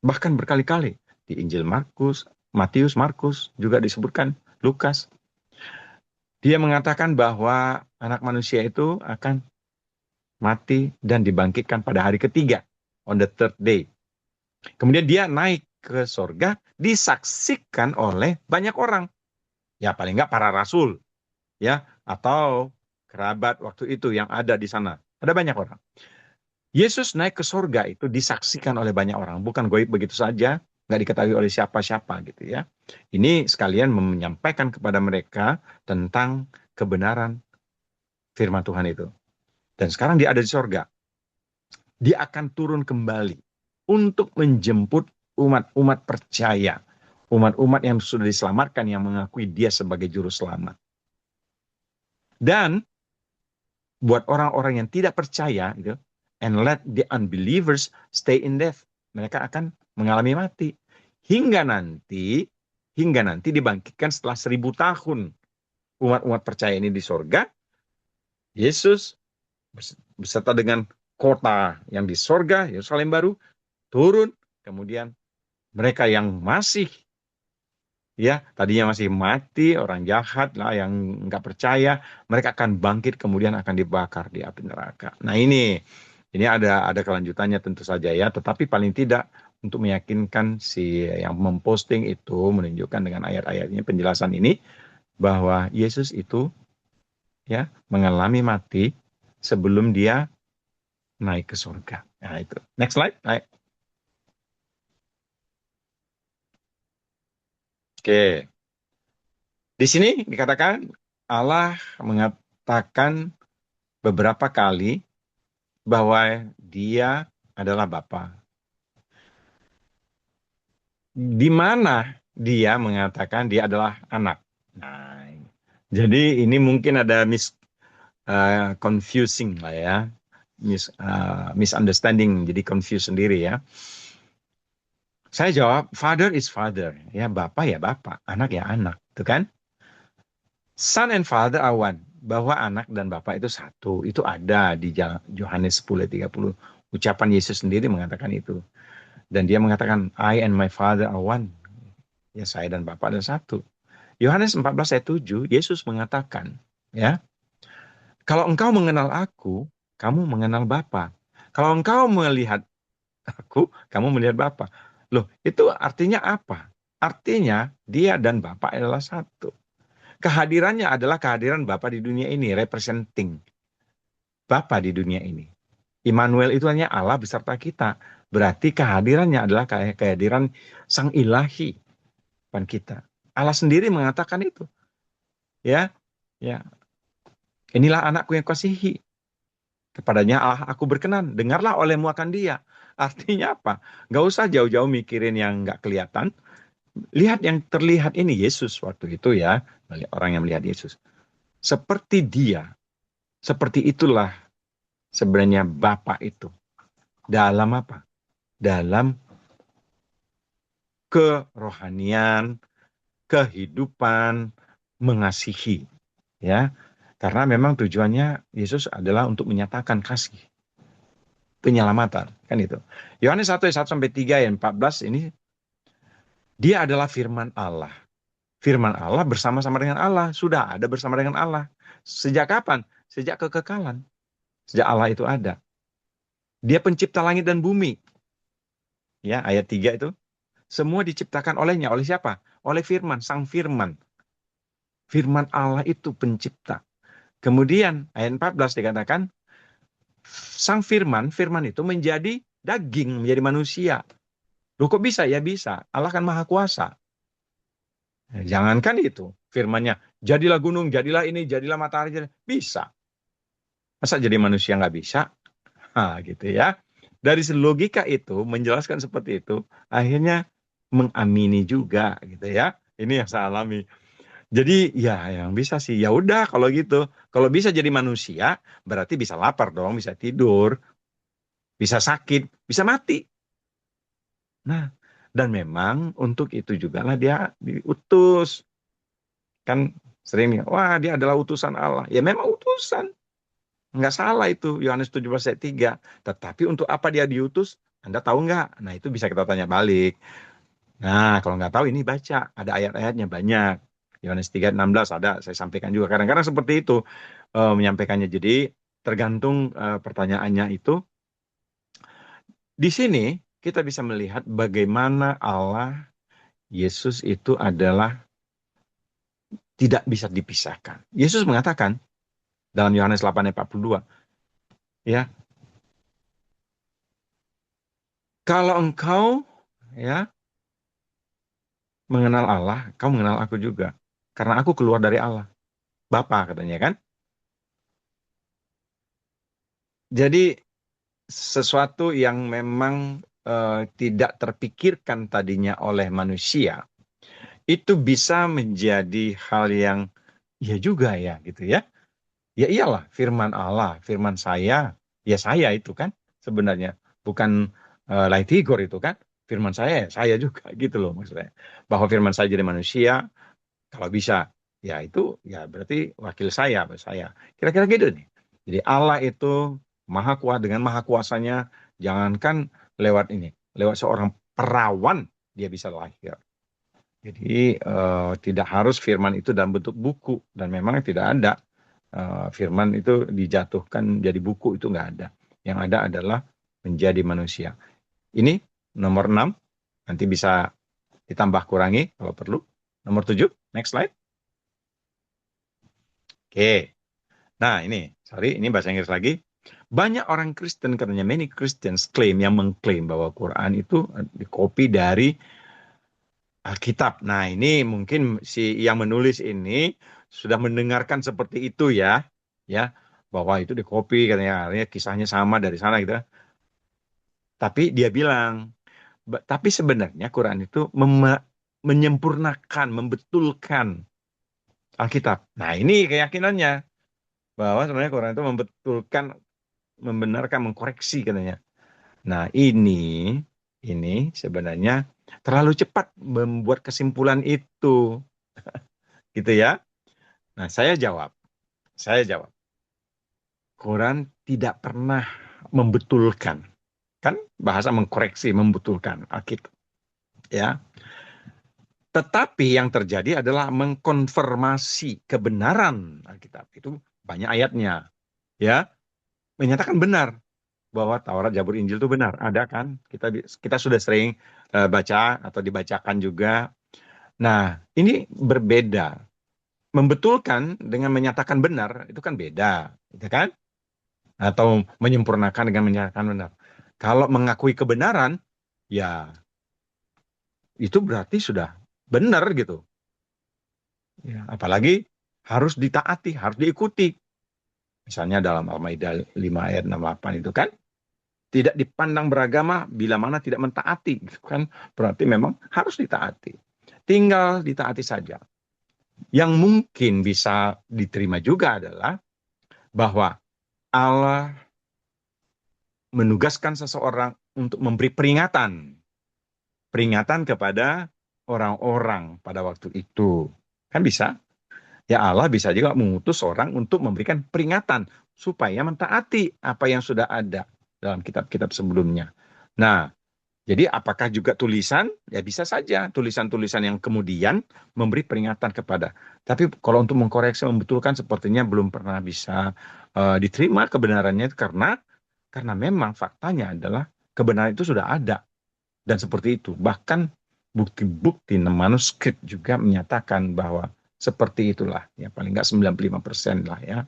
Bahkan berkali-kali. Di Injil Matius, Markus, juga disebutkan, Lukas. Dia mengatakan bahwa anak manusia itu akan mati dan dibangkitkan pada hari ketiga, on the third day. Kemudian dia naik ke sorga, disaksikan oleh banyak orang. Ya paling enggak para rasul, ya, atau kerabat waktu itu yang ada di sana. Ada banyak orang. Yesus naik ke sorga itu disaksikan oleh banyak orang. Bukan goib begitu saja, nggak diketahui oleh siapa-siapa gitu ya. Ini sekalian menyampaikan kepada mereka tentang kebenaran firman Tuhan itu. Dan sekarang dia ada di sorga. Dia akan turun kembali untuk menjemput umat-umat percaya. Umat-umat yang sudah diselamatkan, yang mengakui dia sebagai juru selamat. Dan buat orang-orang yang tidak percaya, gitu, and let the unbelievers stay in death. Mereka akan mengalami mati. Hingga nanti dibangkitkan setelah 1000 tahun. Umat-umat percaya ini di sorga. Yesus beserta dengan kota yang di sorga, Yerusalem baru, turun. Kemudian mereka yang masih, ya tadinya masih mati, orang jahat lah yang nggak percaya, mereka akan bangkit kemudian akan dibakar di api neraka. Nah ini ada kelanjutannya tentu saja ya, tetapi paling tidak untuk meyakinkan si yang memposting itu menunjukkan dengan ayat-ayatnya penjelasan ini bahwa Yesus itu ya mengalami mati sebelum dia naik ke surga. Nah itu. Next slide. Naik. Oke. Di sini dikatakan Allah mengatakan beberapa kali bahwa dia adalah Bapa. Di mana dia mengatakan dia adalah anak. Nah, jadi ini mungkin ada confusing lah ya. Misunderstanding, jadi confused sendiri ya. Saya jawab, Father is Father. Ya, Bapa ya Bapa, anak ya anak. Itu kan? Son and Father are one. Bahwa anak dan Bapa itu satu. Itu ada di Yohanes 10:30. Ucapan Yesus sendiri mengatakan itu. Dan dia mengatakan, I and my Father are one. Ya, saya dan Bapa adalah satu. Yohanes 14:7, Yesus mengatakan, ya, kalau engkau mengenal aku, kamu mengenal Bapa. Kalau engkau melihat aku, kamu melihat Bapa. Loh, itu artinya apa? Artinya dia dan Bapa adalah satu. Kehadirannya adalah kehadiran Bapa di dunia ini, representing Bapa di dunia ini. Immanuel itu hanya Allah beserta kita. Berarti kehadirannya adalah kehadiran Sang Ilahi depan kita. Allah sendiri mengatakan itu. Ya. Inilah anakku yang kasihi. Kepadanya Allah aku berkenan. Dengarlah olehmu akan dia. Artinya apa? Gak usah jauh-jauh mikirin yang gak kelihatan. Lihat yang terlihat ini Yesus waktu itu ya. Orang yang melihat Yesus. Seperti dia. Seperti itulah sebenarnya Bapa itu. Dalam apa? Dalam kerohanian, kehidupan mengasihi, ya. Karena memang tujuannya Yesus adalah untuk menyatakan kasih, penyelamatan, kan itu. Yohanes 1 ayat 1 sampai 3 ayat 14 ini, dia adalah firman Allah. Firman Allah bersama-sama dengan Allah, sudah ada bersama dengan Allah. Sejak kapan? Sejak kekekalan. Sejak Allah itu ada. Dia pencipta langit dan bumi. Ya, ayat 3 itu. Semua diciptakan olehnya. Oleh siapa? Oleh firman, sang firman. Firman Allah itu pencipta. Kemudian ayat 14 dikatakan, sang firman itu menjadi daging, menjadi manusia. Loh kok bisa? Ya bisa. Allah kan maha kuasa. Jangankan itu, firmannya, jadilah gunung, jadilah ini, jadilah matahari, bisa. Masa jadi manusia nggak bisa? Gitu ya. Dari logika itu, menjelaskan seperti itu, akhirnya mengamini juga, gitu ya. Ini yang saya alami. Jadi ya yang bisa sih, ya udah kalau gitu. Kalau bisa jadi manusia, berarti bisa lapar dong, bisa tidur, bisa sakit, bisa mati. Nah, dan memang untuk itu juga lah dia diutus. Kan sering, wah dia adalah utusan Allah. Ya memang utusan. Nggak salah itu, Yohanes 17 ayat 3. Tetapi untuk apa dia diutus? Anda tahu nggak? Nah itu bisa kita tanya balik. Nah kalau nggak tahu ini baca. Ada ayat-ayatnya banyak. Yohanes 3:16 ada, saya sampaikan juga. Kadang-kadang seperti itu menyampaikannya. Jadi tergantung pertanyaannya itu. Di sini kita bisa melihat bagaimana Allah, Yesus itu adalah tidak bisa dipisahkan. Yesus mengatakan dalam Yohanes 8 ayat 42, ya, kalau engkau ya mengenal Allah, kau mengenal aku juga. Karena aku keluar dari Allah. Bapa katanya kan. Jadi sesuatu yang memang tidak terpikirkan tadinya oleh manusia, itu bisa menjadi hal yang ya juga ya gitu ya. Ya iyalah firman Allah, firman saya, ya saya itu kan sebenarnya. Bukan Laithigor itu kan. Firman saya, ya saya juga gitu loh maksudnya. Bahwa firman saya jadi manusia, kalau bisa, ya itu ya berarti wakil saya. Kira-kira gitu nih. Jadi Allah itu maha kuat, dengan maha kuasanya, jangankan lewat seorang perawan dia bisa lahir. Jadi tidak harus firman itu dalam bentuk buku, dan memang tidak ada firman itu dijatuhkan jadi buku, itu nggak ada. Yang ada adalah menjadi manusia. Ini nomor 6, nanti bisa ditambah kurangi kalau perlu. Nomor 7, next slide. Oke. Nah ini bahasa Inggris lagi. Banyak orang Kristen katanya, many Christians yang mengklaim bahwa Quran itu dikopi dari Alkitab. Nah ini mungkin si yang menulis ini sudah mendengarkan seperti itu ya, bahwa itu dikopi katanya, kisahnya sama dari sana gitu. Tapi dia bilang, tapi sebenarnya Quran itu menyempurnakan, membetulkan Alkitab. Nah ini keyakinannya, bahwa sebenarnya Quran itu membetulkan, membenarkan, mengkoreksi katanya. Nah ini sebenarnya terlalu cepat membuat kesimpulan itu. Gitu ya. Nah saya jawab. Quran tidak pernah membetulkan. Kan bahasa mengkoreksi, membetulkan Alkitab. Ya. Tetapi yang terjadi adalah mengkonfirmasi kebenaran Alkitab. Itu banyak ayatnya. Ya. Menyatakan benar bahwa Taurat, Zabur, Injil itu benar. Ada kan? Kita sudah sering baca atau dibacakan juga. Nah, ini berbeda. Membetulkan dengan menyatakan benar itu kan beda, gitu kan? Atau menyempurnakan dengan menyatakan benar. Kalau mengakui kebenaran, ya itu berarti sudah benar gitu. Ya, apalagi harus ditaati, harus diikuti. Misalnya dalam Al-Maidah 5 ayat 68 itu kan, tidak dipandang beragama bila mana tidak mentaati, gitu kan? Berarti memang harus ditaati. Tinggal ditaati saja. Yang mungkin bisa diterima juga adalah bahwa Allah menugaskan seseorang untuk memberi peringatan kepada orang-orang pada waktu itu. Kan bisa. Ya Allah bisa juga mengutus orang untuk memberikan peringatan supaya mentaati apa yang sudah ada dalam kitab-kitab sebelumnya. Nah, jadi apakah juga tulisan? Ya bisa saja tulisan-tulisan yang kemudian memberi peringatan kepada. Tapi kalau untuk mengkoreksi, membetulkan sepertinya belum pernah bisa diterima kebenarannya karena memang faktanya adalah kebenaran itu sudah ada. Dan seperti itu. Bahkan bukti-bukti manuskrip juga menyatakan bahwa seperti itulah. Ya paling nggak 95% lah ya.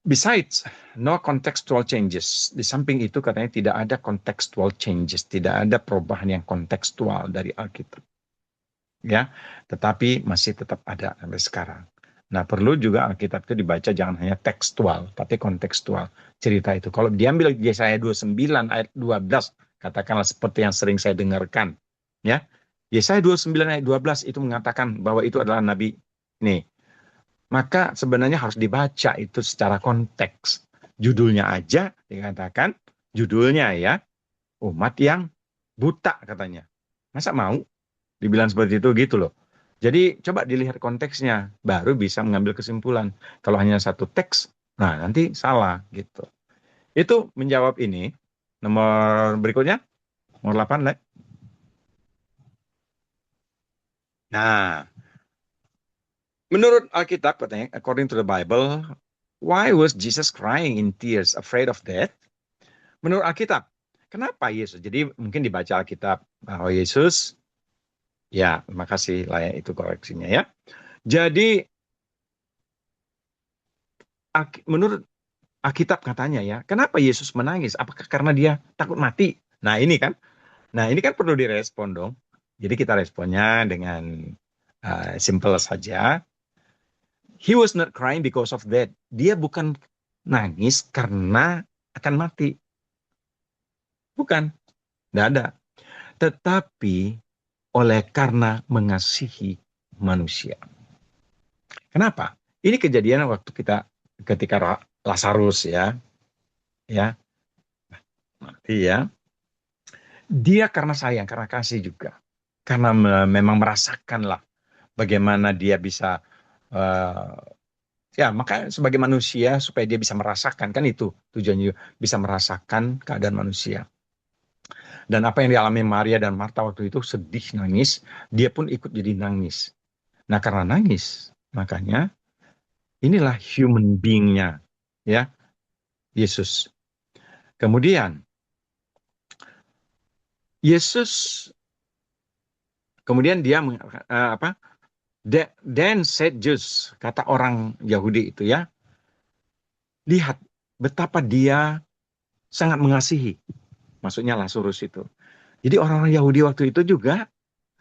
Besides, no contextual changes. Di samping itu katanya tidak ada contextual changes. Tidak ada perubahan yang kontekstual dari Alkitab. Ya, tetapi masih tetap ada sampai sekarang. Nah, perlu juga Alkitab itu dibaca jangan hanya tekstual, tapi kontekstual cerita itu. Kalau diambil Yesaya 29 ayat 12, katakanlah seperti yang sering saya dengarkan, ya. Yesaya 29 ayat 12 itu mengatakan bahwa itu adalah nabi. Nih. Maka sebenarnya harus dibaca itu secara konteks. Judulnya aja dikatakan, judulnya ya, umat yang buta katanya. Masa mau dibilang seperti itu gitu loh. Jadi coba dilihat konteksnya, baru bisa mengambil kesimpulan. Kalau hanya satu teks, nah nanti salah gitu. Itu menjawab ini. Nomor berikutnya, nomor 8, Le. Nah, menurut Alkitab katanya, according to the Bible, why was Jesus crying in tears, afraid of death? Menurut Alkitab, kenapa Yesus? Jadi mungkin dibaca Alkitab bahwa Yesus, ya, terima kasih lah ya, itu koreksinya ya. Jadi menurut Alkitab katanya ya, kenapa Yesus menangis? Apakah karena dia takut mati? Nah ini kan perlu direspon dong. Jadi kita responnya dengan simple saja. He was not crying because of that. Dia bukan nangis karena akan mati. Bukan, tidak ada. Tetapi oleh karena mengasihi manusia. Kenapa? Ini kejadian waktu ketika Lazarus ya mati ya. Dia karena sayang, karena kasih juga, karena memang merasakanlah bagaimana dia bisa maka sebagai manusia supaya dia bisa merasakan, kan itu tujuannya, bisa merasakan keadaan manusia. Dan apa yang dialami Maria dan Marta waktu itu, sedih, nangis, dia pun ikut jadi nangis. Nah karena nangis, makanya inilah human being-nya, ya, Yesus. Kemudian, Yesus, kemudian dia, then said Jews, kata orang Yahudi itu ya, lihat betapa dia sangat mengasihi, maksudnya Lazarus itu. Jadi orang-orang Yahudi waktu itu juga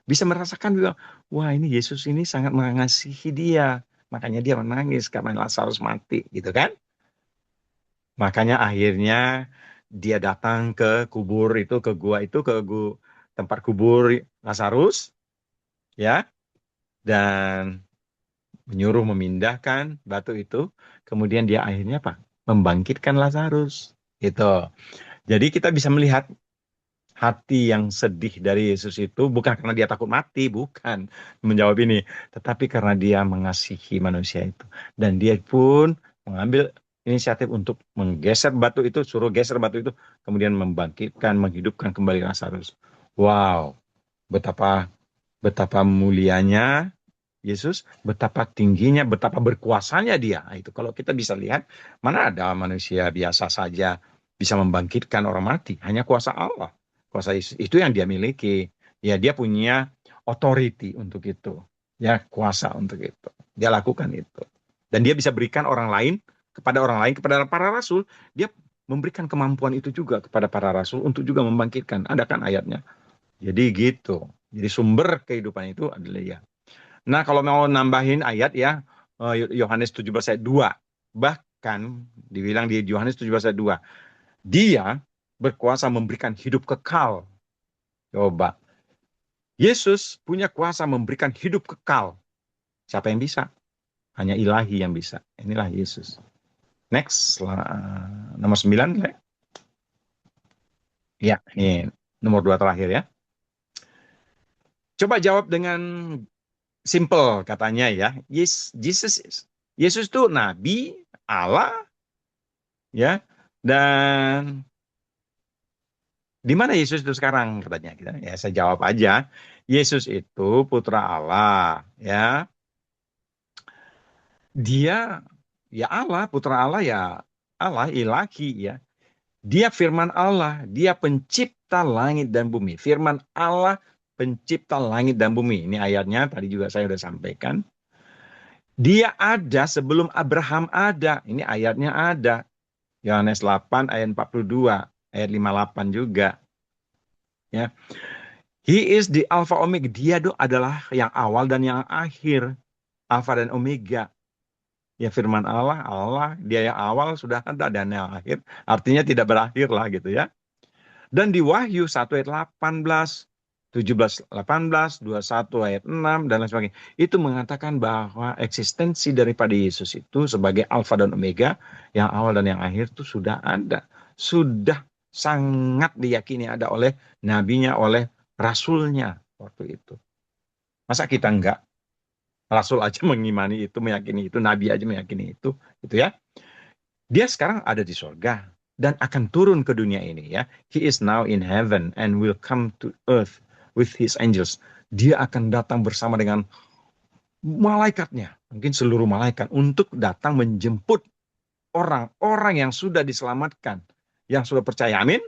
bisa merasakan juga, wah ini Yesus ini sangat mengasihi dia. Makanya dia menangis karena Lazarus mati, gitu kan? Makanya akhirnya dia datang ke kubur itu, ke gua itu, tempat kubur Lazarus, ya, dan menyuruh memindahkan batu itu. Kemudian dia akhirnya apa? Membangkitkan Lazarus, gitu. Jadi kita bisa melihat hati yang sedih dari Yesus itu bukan karena dia takut mati, bukan menjawab ini, tetapi karena dia mengasihi manusia itu. Dan dia pun mengambil inisiatif untuk menggeser batu itu, suruh geser batu itu, kemudian membangkitkan, menghidupkan kembali Lazarus. Wow, betapa mulianya Yesus, betapa tingginya, betapa berkuasanya dia. Nah, itu kalau kita bisa lihat, mana ada manusia biasa saja bisa membangkitkan orang mati, hanya kuasa Allah. Kuasa Yesus itu yang dia miliki. Ya, dia punya authority untuk itu. Ya, kuasa untuk itu. Dia lakukan itu. Dan dia bisa berikan kepada para rasul. Dia memberikan kemampuan itu juga kepada para rasul untuk juga membangkitkan. Ada kan ayatnya. Jadi gitu. Jadi sumber kehidupan itu adalah dia. Nah, kalau mau nambahin ayat ya, Yohanes 17 ayat 2. Bahkan dibilang di Yohanes 17 ayat 2. Dia berkuasa memberikan hidup kekal. Coba. Yesus punya kuasa memberikan hidup kekal. Siapa yang bisa? Hanya Ilahi yang bisa. Inilah Yesus. Next, nomor 9. Ya, ini nomor 2 terakhir ya. Coba jawab dengan simple katanya ya. Yesus itu nabi Allah ya. Dan di mana Yesus itu sekarang katanya kita? Ya saya jawab aja. Yesus itu putra Allah ya. Dia ya Allah, putra Allah ya Allah ilahi ya. Dia firman Allah, dia pencipta langit dan bumi. Firman Allah pencipta langit dan bumi. Ini ayatnya tadi juga saya sudah sampaikan. Dia ada sebelum Abraham ada. Ini ayatnya ada. Yohanes 8 ayat 42, ayat 58 juga. Ya. He is the Alpha Omega. Dia adalah yang awal dan yang akhir. Alpha dan Omega. Ya firman Allah, dia yang awal sudah ada dan yang akhir. Artinya tidak berakhir lah gitu ya. Dan di Wahyu 1 ayat 18, 17, 18, 21 ayat 6, dan lain sebagainya. Itu mengatakan bahwa eksistensi daripada Yesus itu sebagai Alfa dan Omega, yang awal dan yang akhir itu sudah ada. Sudah sangat diyakini ada oleh nabinya, oleh rasulnya waktu itu. Masa kita enggak? Rasul aja mengimani itu, meyakini itu, nabi aja meyakini itu, gitu ya. Dia sekarang ada di surga dan akan turun ke dunia ini ya. He is now in heaven and will come to earth with his angels. Dia akan datang bersama dengan malaikatnya, mungkin seluruh malaikat, untuk datang menjemput orang-orang yang sudah diselamatkan, yang sudah percaya. Amin.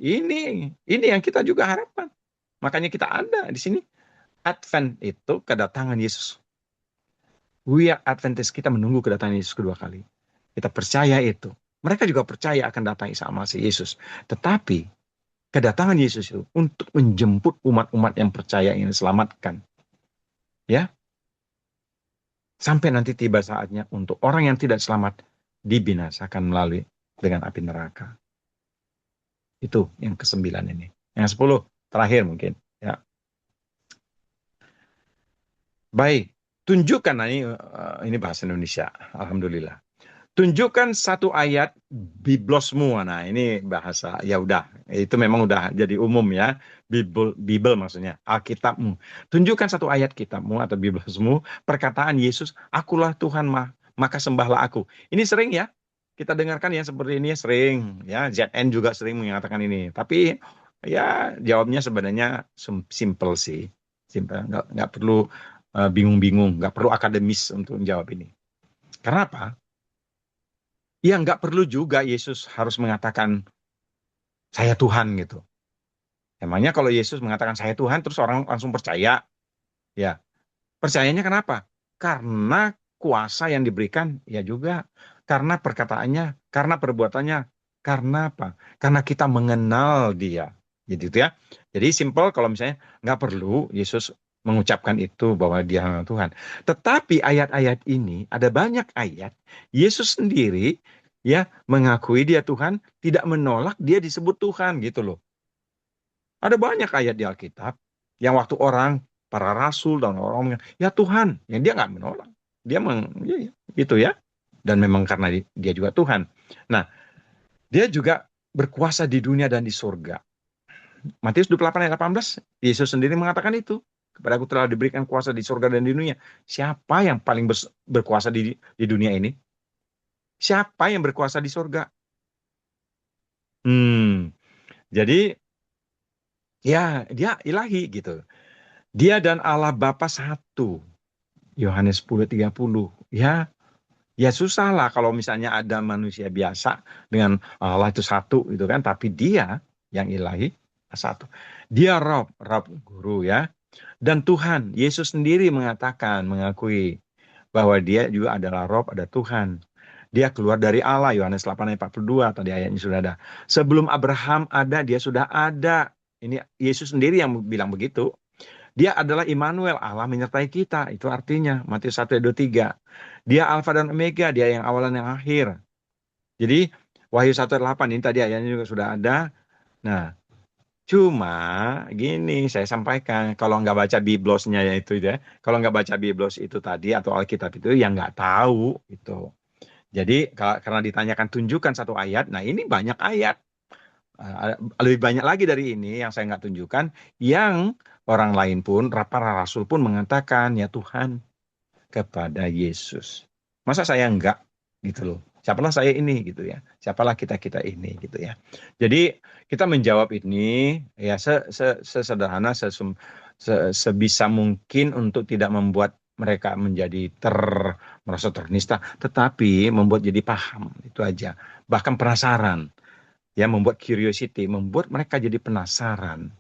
Ini yang kita juga harapkan. Makanya kita ada di sini. Advent itu kedatangan Yesus. We are Adventist, kita menunggu kedatangan Yesus kedua kali. Kita percaya itu. Mereka juga percaya akan datang Isa Masih Yesus. Tetapi kedatangan Yesus itu untuk menjemput umat-umat yang percaya ingin diselamatkan. Ya. Sampai nanti tiba saatnya untuk orang yang tidak selamat dibinasakan melalui dengan api neraka. Itu yang ke-9 ini. Yang 10 terakhir mungkin, ya. Baik, tunjukkan ini bahasa Indonesia. Alhamdulillah. Tunjukkan satu ayat biblosmu. Nah, ini bahasa, ya udah, itu memang udah jadi umum ya. Bible maksudnya, Alkitabmu. Tunjukkan satu ayat kitabmu atau biblosmu, perkataan Yesus, akulah Tuhan maka sembahlah aku. Ini sering ya, kita dengarkan ya seperti ini sering. Ya, ZN juga sering mengatakan ini. Tapi ya jawabnya sebenarnya simple sih. Simple, nggak perlu bingung-bingung, nggak perlu akademis untuk menjawab ini. Karena apa? Ya nggak perlu juga Yesus harus mengatakan saya Tuhan gitu. Emangnya kalau Yesus mengatakan saya Tuhan terus orang langsung percaya? Ya, percayanya kenapa? Karena kuasa yang diberikan, ya juga karena perkataannya, karena perbuatannya, karena apa? Karena kita mengenal dia, gitu ya. Jadi simple kalau misalnya nggak perlu Yesus mengucapkan itu bahwa dia Tuhan. Tetapi ayat-ayat ini ada banyak ayat Yesus sendiri ya mengakui dia Tuhan, tidak menolak dia disebut Tuhan gitu loh. Ada banyak ayat di Alkitab yang waktu orang para rasul dan orang ya Tuhan, yang dia nggak menolak. Dia ya, gitu ya. Dan memang karena dia juga Tuhan. Nah, dia juga berkuasa di dunia dan di surga. Matius 28 ayat 18, Yesus sendiri mengatakan itu. Kepada aku telah diberikan kuasa di surga dan di dunia. Siapa yang paling berkuasa di dunia ini? Siapa yang berkuasa di surga? Jadi ya dia ilahi gitu. Dia dan Allah Bapa satu. Yohanes 10:30. Ya susah lah kalau misalnya ada manusia biasa dengan Allah itu satu gitu kan. Tapi dia yang ilahi satu. Dia Rob guru ya. Dan Tuhan, Yesus sendiri mengakui bahwa dia juga adalah Rob, ada Tuhan. Dia keluar dari Allah, Yohanes 8 ayat 42, tadi ayatnya sudah ada. Sebelum Abraham ada, dia sudah ada. Ini Yesus sendiri yang bilang begitu. Dia adalah Immanuel, Allah menyertai kita. Itu artinya, Matius 1 ayat 23. Dia Alfa dan Omega, dia yang awal dan yang akhir. Jadi, Wahyu 1 ayat 8, ini tadi ayatnya juga sudah ada. Nah, cuma gini saya sampaikan, kalau nggak baca biblosnya itu ya, kalau nggak baca biblos itu tadi atau Alkitab itu yang nggak tahu itu. Jadi karena ditanyakan tunjukkan satu ayat, nah ini banyak ayat, lebih banyak lagi dari ini yang saya nggak tunjukkan, yang orang lain pun, para rasul pun mengatakan, ya Tuhan, kepada Yesus. Masa saya enggak gitu loh. Siapalah saya ini gitu ya. Siapalah kita ini gitu ya. Jadi kita menjawab ini ya sesederhana sebisa mungkin untuk tidak membuat mereka menjadi merasa ternista, tetapi membuat jadi paham, itu aja. Bahkan penasaran, ya, membuat curiosity, membuat mereka jadi penasaran.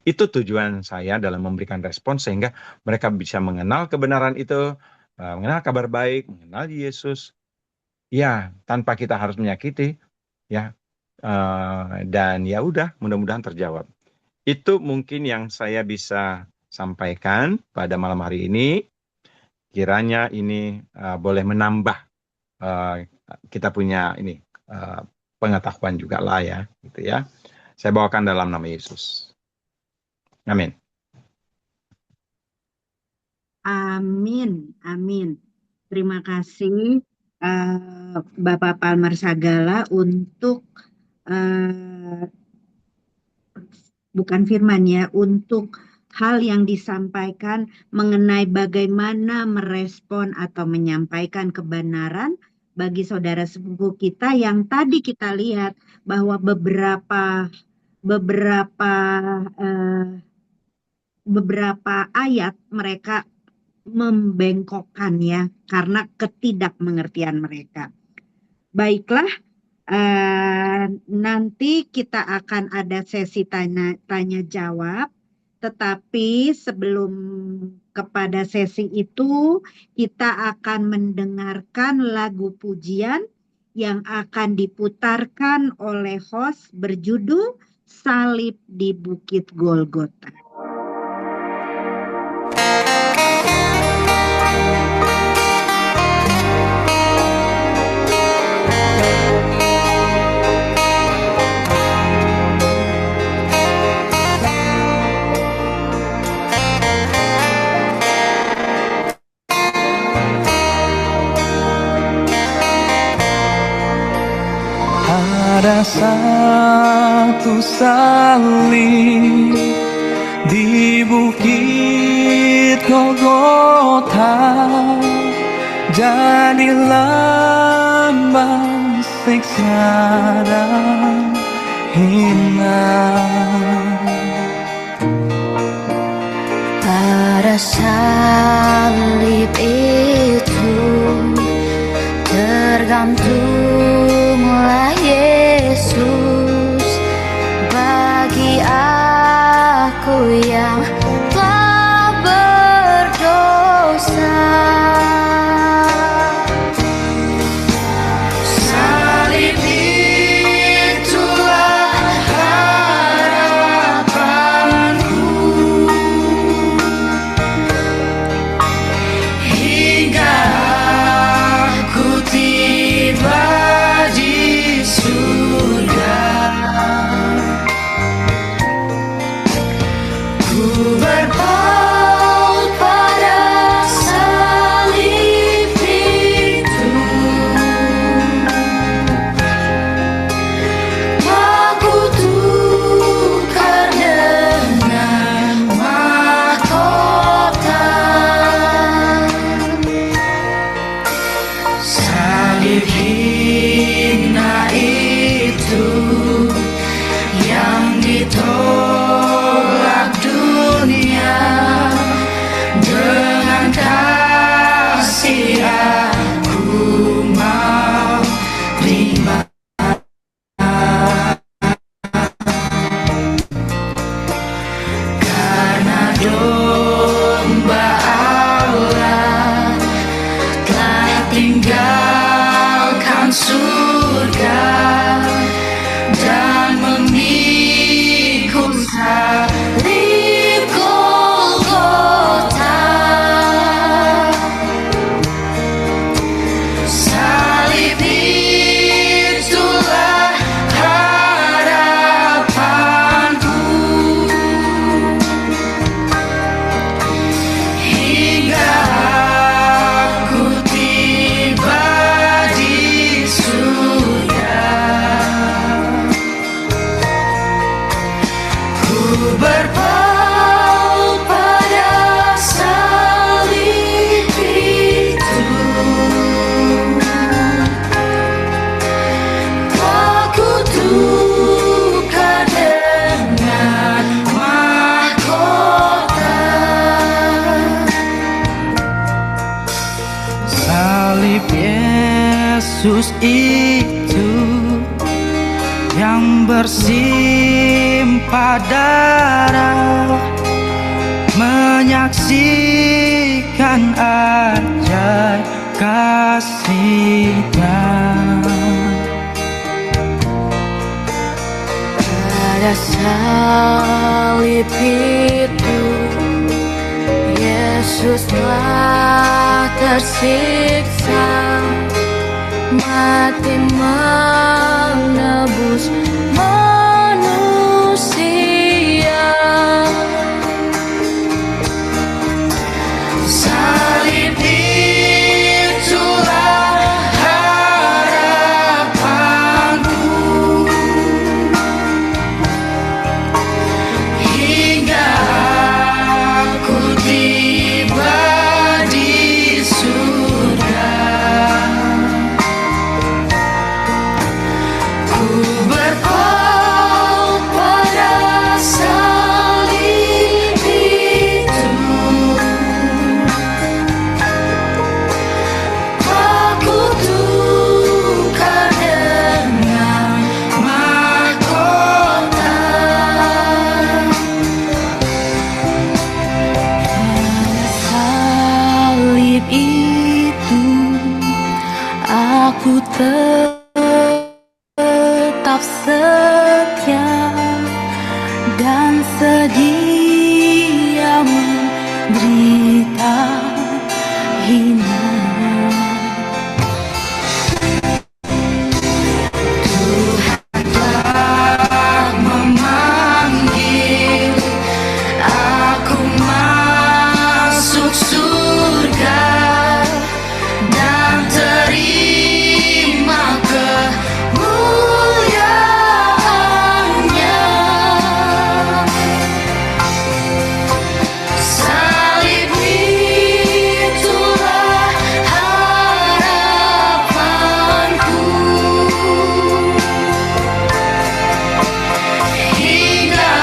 Itu tujuan saya dalam memberikan respon sehingga mereka bisa mengenal kebenaran itu, mengenal kabar baik, mengenal Yesus, ya tanpa kita harus menyakiti, ya, dan ya udah, mudah-mudahan terjawab. Itu mungkin yang saya bisa sampaikan pada malam hari ini. Kiranya ini boleh menambah kita punya ini pengetahuan juga lah ya, gitu ya. Saya bawakan dalam nama Yesus. Amin. Amin, amin. Terima kasih Bapak Palmer Sagala untuk bukan firman ya, untuk hal yang disampaikan mengenai bagaimana merespon atau menyampaikan kebenaran bagi saudara sepupu kita yang tadi kita lihat bahwa beberapa ayat mereka membengkokkan ya karena ketidakmengertian mereka. Baiklah, nanti kita akan ada sesi tanya jawab, tetapi sebelum kepada sesi itu kita akan mendengarkan lagu pujian yang akan diputarkan oleh host berjudul Salib di Bukit Golgota. Ada satu salib di Bukit Golgota, jadi lambang siksa dan hina. Pada salib itu tergantunglah Yesus bagi aku yang telah berdosa. Salib Yesus itu yang bersimpah darah, menyaksikan ajaib kasih-Nya. Pada salib itu Yesus telah tersiksa, mati menebus manusia. Salib itulah harapanku hingga aku tiba di surga. Ku berpaut pada salib itu, aku tukar dengan mahkota. Salib itu aku tetap setia dan sedia menderita hina. Tuhan memanggil aku masuk surga dan terima kemuliaannya. Salib itulah harapanku hingga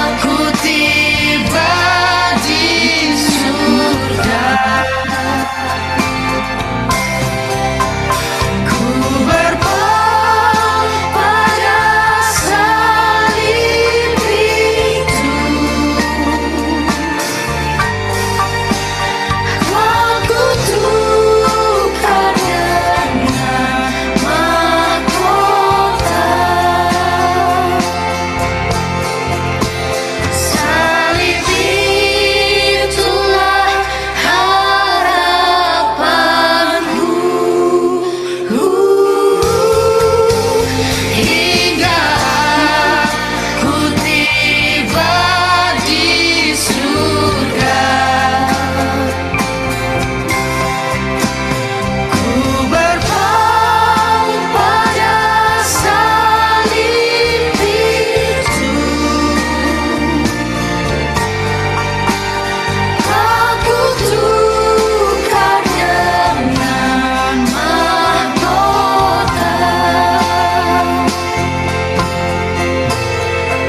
aku tiba di surga. Ku berpaut pada salib itu, aku tukar dengan mahkota. Salib itulah harapanku hingga aku tiba di surga. Ku berpaut pada salib itu, aku tukar dengan mahkota.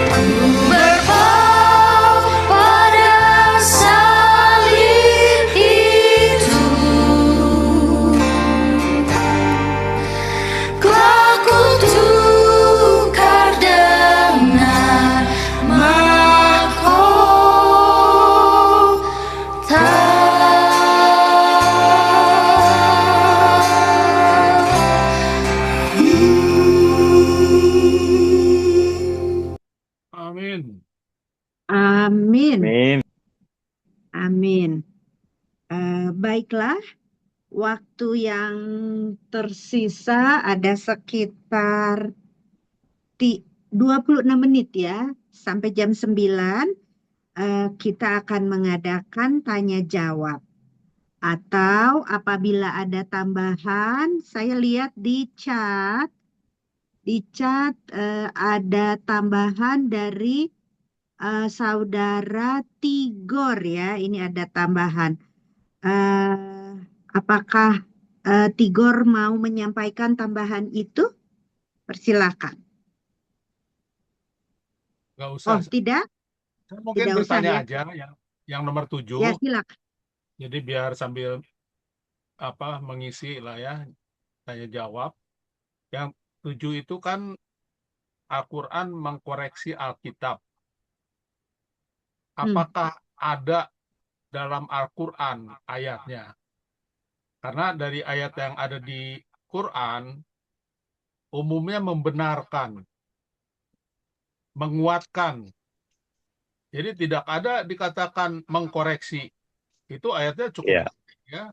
Ku berpaut pada salib itu, aku tukar dengan mahkota. Amin. Amin. Amin. Amin. Baiklah, waktu yang tersisa ada sekitar 26 menit ya, sampai jam 9 kita akan mengadakan tanya jawab. Atau apabila ada tambahan, saya lihat di chat ada tambahan dari saudara Tigor ya, ini ada tambahan. Apakah Tigor mau menyampaikan tambahan itu? Persilakan. Nggak usah. Oh, tidak? Saya mungkin Tidak usah bertanya ya. aja yang nomor 7. Ya, silakan. Jadi biar sambil mengisi lah ya. tanya jawab. Yang 7 itu kan Al-Quran mengkoreksi Alkitab. Apakah ada dalam Al-Quran ayatnya? Karena dari ayat yang ada di Quran, umumnya membenarkan, menguatkan. Jadi tidak ada dikatakan mengkoreksi. Itu ayatnya cukup Iya, ya.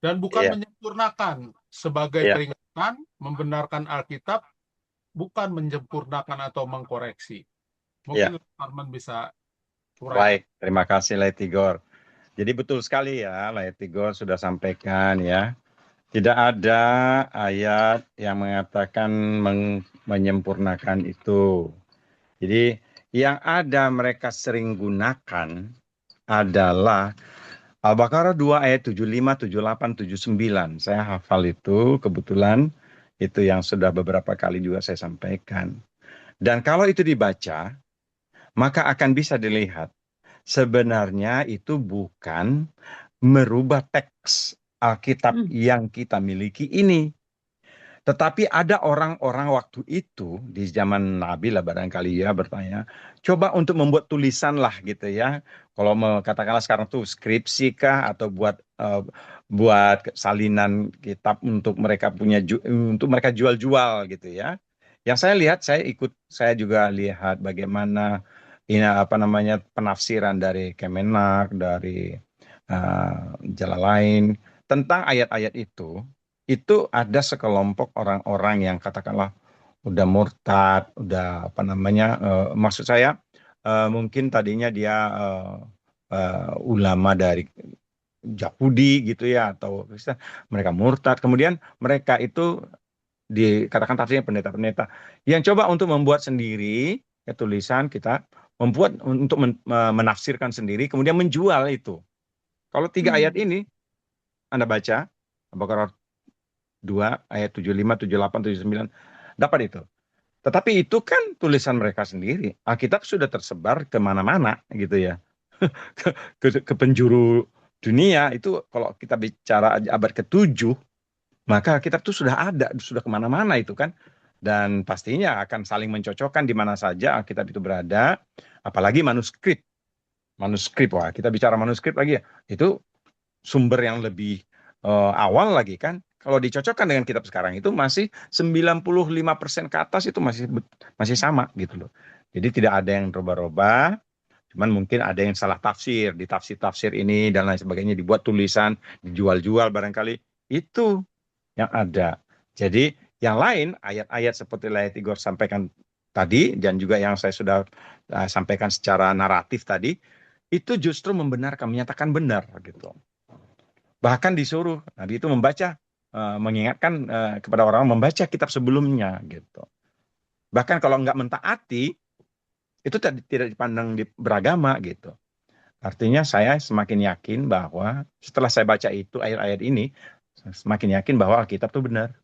Dan bukan iya, menyempurnakan. Sebagai iya. peringatan, membenarkan Alkitab, bukan menyempurnakan atau mengkoreksi. Iya. Mungkin Arman bisa uraikan. Baik, terima kasih Laitigor. Jadi betul sekali ya, Laitigor sudah sampaikan ya. Tidak ada ayat yang mengatakan menyempurnakan itu. Jadi yang ada mereka sering gunakan adalah Al-Baqarah 2 ayat 75, 78, 79. Saya hafal itu kebetulan, itu yang sudah beberapa kali juga saya sampaikan. Dan kalau itu dibaca, maka akan bisa dilihat sebenarnya itu bukan merubah teks Alkitab yang kita miliki ini. Tetapi ada orang-orang waktu itu, di zaman Nabi lah barangkali ya bertanya, coba untuk membuat tulisan lah gitu ya. Kalau katakanlah sekarang tuh skripsi kah atau buat salinan kitab untuk mereka untuk mereka jual-jual gitu ya. Yang saya lihat, saya juga lihat bagaimana ini penafsiran dari Kemenak, dari Jalalain tentang ayat-ayat itu ada sekelompok orang-orang yang katakanlah udah murtad, udah maksud saya mungkin tadinya dia ulama dari Yahudi gitu ya atau Kristen, mereka murtad, kemudian mereka itu dikatakan tafsirnya pendeta-pendeta yang coba untuk membuat sendiri tulisan kita, membuat untuk menafsirkan sendiri, kemudian menjual itu. Kalau 3 ayat ini Anda baca, Al-Baqarah 2 ayat 75, 78, 79, dapat itu. Tetapi itu kan tulisan mereka sendiri. Alkitab sudah tersebar kemana-mana gitu ya. ke penjuru dunia itu kalau kita bicara abad ke-7, maka Alkitab itu sudah ada, sudah kemana-mana itu kan. Dan pastinya akan saling mencocokkan di mana saja Alkitab itu berada, apalagi manuskrip. Wah kita bicara manuskrip lagi ya, itu sumber yang lebih awal lagi kan. Kalau dicocokkan dengan kitab sekarang itu masih 95% ke atas itu masih sama gitu loh. Jadi tidak ada yang roba-roba, cuman mungkin ada yang salah tafsir, di tafsir ini dan lain sebagainya, dibuat tulisan, dijual-jual barangkali. Itu yang ada. Jadi yang lain, ayat-ayat seperti ayat Igor sampaikan tadi, dan juga yang saya sudah sampaikan secara naratif tadi, itu justru membenarkan, menyatakan benar gitu. Bahkan disuruh Nabi itu membaca, mengingatkan kepada orang membaca kitab sebelumnya gitu. Bahkan kalau nggak mentaati, itu tidak dipandang beragama gitu. Artinya saya semakin yakin bahwa setelah saya baca itu ayat-ayat ini, semakin yakin bahwa Alkitab itu benar.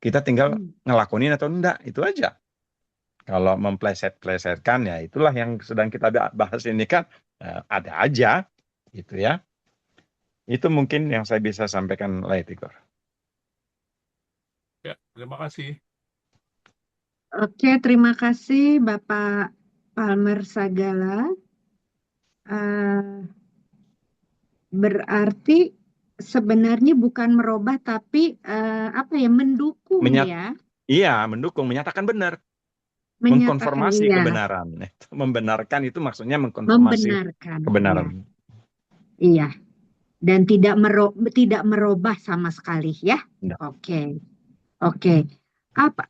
Kita tinggal ngelakuin atau enggak, itu aja. Kalau mempleset-plesetkan ya itulah yang sedang kita bahas ini kan, ada aja gitu ya. Itu mungkin yang saya bisa sampaikan, Laitigor. Ya, terima kasih. Oke, terima kasih Bapak Palmer Sagala. Berarti sebenarnya bukan merubah tapi mendukung ya. Iya, mendukung, menyatakan benar. Menyatakan Mengkonfirmasi iya. kebenaran. Membenarkan itu maksudnya mengkonfirmasi Membenarkan. kebenaran. Iya. Dan tidak merubah sama sekali ya. Enggak. Oke.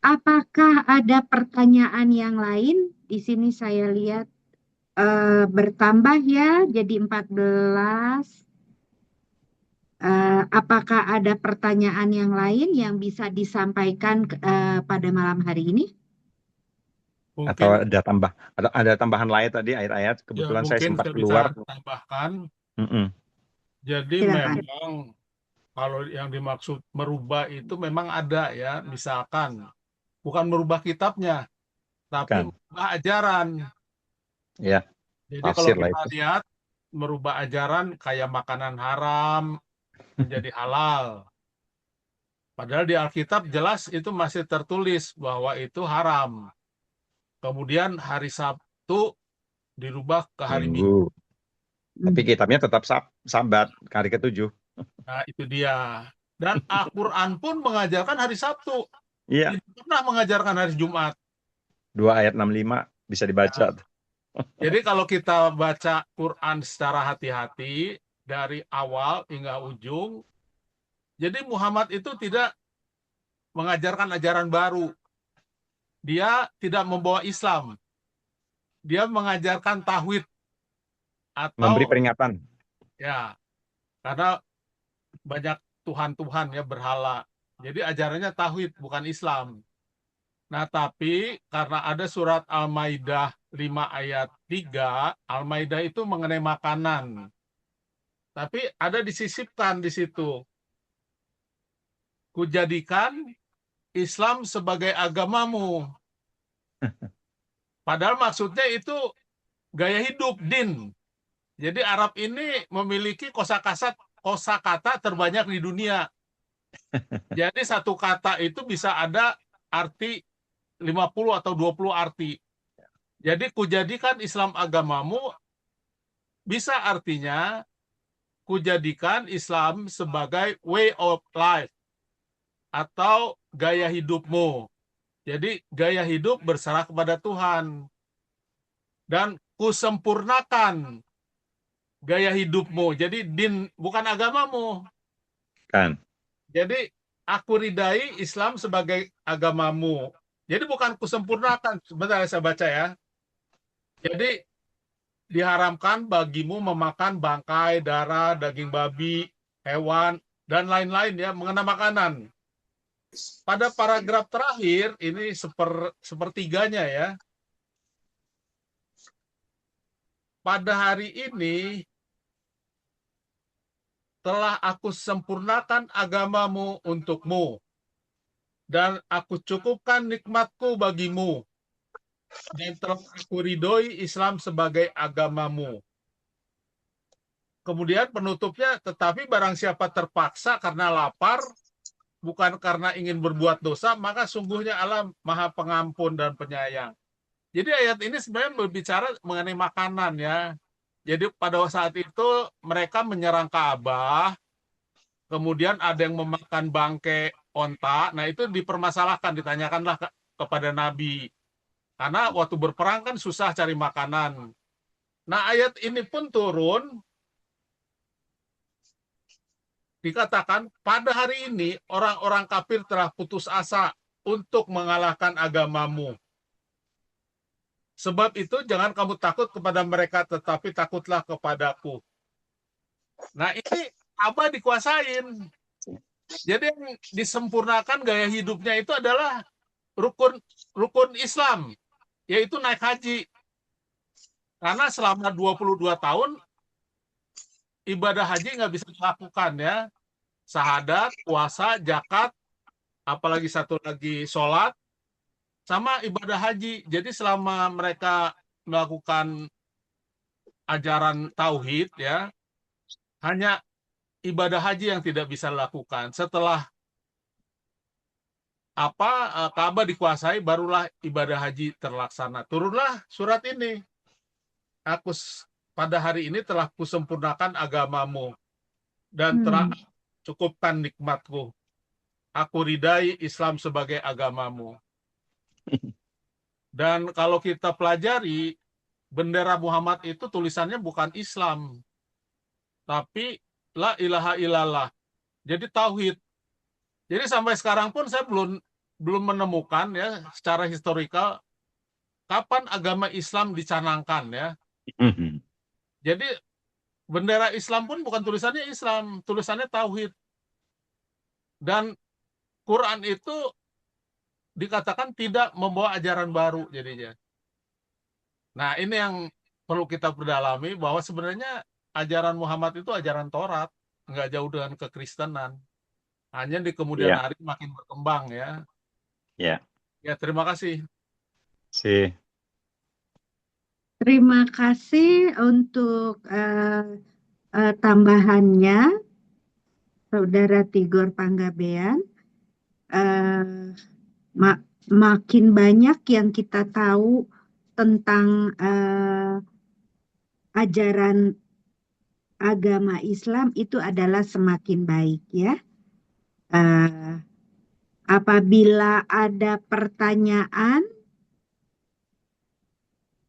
Apakah ada pertanyaan yang lain? Di sini saya lihat bertambah ya, jadi 14. Apakah ada pertanyaan yang lain yang bisa disampaikan pada malam hari ini? Mungkin, atau ada tambahan lain tadi ayat-ayat, kebetulan saya sempat keluar. Bisa tambahkan. Jadi Silakan. memang kalau yang dimaksud merubah itu memang ada ya, misalkan bukan merubah kitabnya, tapi merubah ajaran. Ya. Jadi kalau kita lihat merubah ajaran kayak makanan haram menjadi halal. Padahal di Alkitab jelas itu masih tertulis bahwa itu haram. Kemudian hari Sabtu dirubah ke hari Minggu. Minggu. Tapi kitabnya tetap Sabat, hari ke-7. Nah, itu dia. Dan Al-Quran pun mengajarkan hari Sabtu. Iya, Tidak pernah mengajarkan hari Jumat. 2 ayat 65 bisa dibaca. Jadi kalau kita baca Quran secara hati-hati dari awal hingga ujung, jadi Muhammad itu tidak mengajarkan ajaran baru. Dia tidak membawa Islam. Dia mengajarkan tauhid Memberi atau peringatan. ya, karena banyak Tuhan-Tuhan ya berhala. Jadi ajarannya tauhid bukan Islam. Nah, tapi karena ada surat Al-Maidah 5 ayat 3, Al-Maidah itu mengenai makanan. Tapi ada disisipkan di situ. Kujadikan Islam sebagai agamamu. Padahal maksudnya itu gaya hidup, din. Jadi Arab ini memiliki kosakata terbanyak di dunia. Jadi satu kata itu bisa ada arti 50 atau 20 arti. Jadi kujadikan Islam agamamu bisa artinya kujadikan Islam sebagai way of life atau gaya hidupmu. Jadi gaya hidup berserah kepada Tuhan. Dan kusempurnakan gaya hidupmu. Jadi din bukan agamamu. Kan. Jadi aku ridai Islam sebagai agamamu. Jadi bukan kusempurnakan. Sebentar saya baca ya. Jadi diharamkan bagimu memakan bangkai, darah, daging babi, hewan, dan lain-lain ya, mengenai makanan. Pada paragraf terakhir, ini sepertiganya ya. Pada hari ini, telah aku sempurnakan agamamu untukmu, dan aku cukupkan nikmatku bagimu, dan telah aku ridhoi Islam sebagai agamamu. Kemudian penutupnya, tetapi barang siapa terpaksa karena lapar, bukan karena ingin berbuat dosa, maka sungguhnya Allah Maha Pengampun dan Penyayang. Jadi ayat ini sebenarnya berbicara mengenai makanan ya. Jadi pada saat itu mereka menyerang Ka'bah, kemudian ada yang memakan bangkai onta, nah itu dipermasalahkan, ditanyakanlah kepada Nabi. Karena waktu berperang kan susah cari makanan. Nah ayat ini pun turun, dikatakan pada hari ini orang-orang kafir telah putus asa untuk mengalahkan agamamu. Sebab itu jangan kamu takut kepada mereka, tetapi takutlah kepadaku. Nah ini Ka'bah dikuasain. Jadi yang disempurnakan gaya hidupnya itu adalah rukun Islam, yaitu naik haji. Karena selama 22 tahun ibadah haji nggak bisa dilakukan ya. Syahadat, puasa, zakat, apalagi satu lagi sholat, sama ibadah haji. Jadi selama mereka melakukan ajaran tauhid ya, hanya ibadah haji yang tidak bisa dilakukan. Setelah Ka'bah dikuasai, barulah ibadah haji terlaksana. Turunlah surat ini. Pada hari ini telah kusempurnakan agamamu dan telah cukupkan nikmatku. Aku ridai Islam sebagai agamamu. Dan kalau kita pelajari, bendera Muhammad itu tulisannya bukan Islam, tapi la ilaha illallah. Jadi tauhid. Jadi sampai sekarang pun saya belum menemukan ya secara historikal kapan agama Islam dicanangkan ya. Jadi bendera Islam pun bukan tulisannya Islam, tulisannya tauhid. Dan Quran itu dikatakan tidak membawa ajaran baru jadinya. Nah, ini yang perlu kita perdalami, bahwa sebenarnya ajaran Muhammad itu ajaran Taurat, nggak jauh dengan kekristenan. Hanya di kemudian hari makin berkembang ya. Ya. Ya, terima kasih. Terima kasih untuk tambahannya, Saudara Tigor Panggabean. eh, makin banyak yang kita tahu tentang ajaran agama Islam itu adalah semakin baik ya. Apabila ada pertanyaan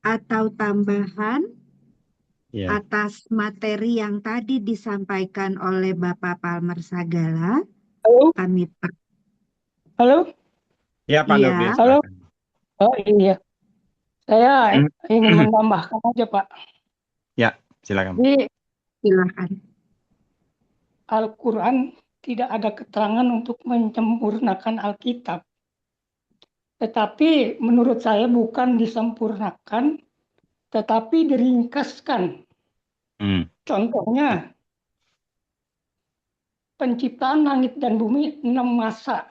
atau tambahan Ya. atas materi yang tadi disampaikan oleh Bapak Palmer Sagala, Halo, kami halo, Ya, Pak Iya. Nurdin, halo. silakan. Oh iya, saya ingin menambahkan aja Pak. Ya, silakan. Di silakan. Al-Quran tidak ada keterangan untuk menyempurnakan Alkitab. Tetapi menurut saya bukan disempurnakan, tetapi diringkaskan. Hmm. Contohnya, penciptaan langit dan bumi 6 masa.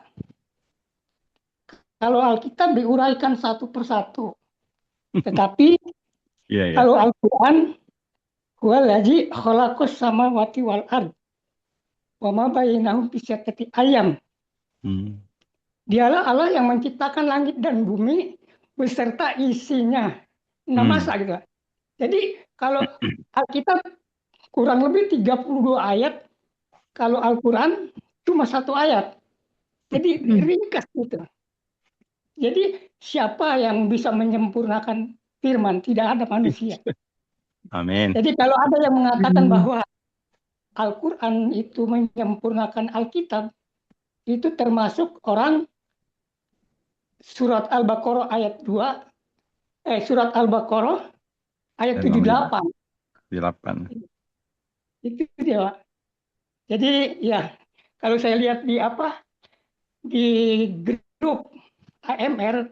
Kalau Alkitab diuraikan satu persatu. Tetapi Iya, ya. kalau Al-Quran, huwallazi khalaqas samawati wal ard wa ma bainahum fi sittati ayyam. Hmm. Dialah Allah yang menciptakan langit dan bumi beserta isinya. 6 masa gitu. Jadi kalau Alkitab kurang lebih 32 ayat, kalau Al-Quran cuma 1 ayat. Jadi ringkas gitu. Jadi siapa yang bisa menyempurnakan firman? Tidak ada manusia. Amin. Jadi kalau ada yang mengatakan bahwa Al-Quran itu menyempurnakan Alkitab, itu termasuk orang surat Al-Baqarah ayat 2, surat Al-Baqarah ayat 78. 8. Itu dia, Pak. Jadi ya, kalau saya lihat di grup AMR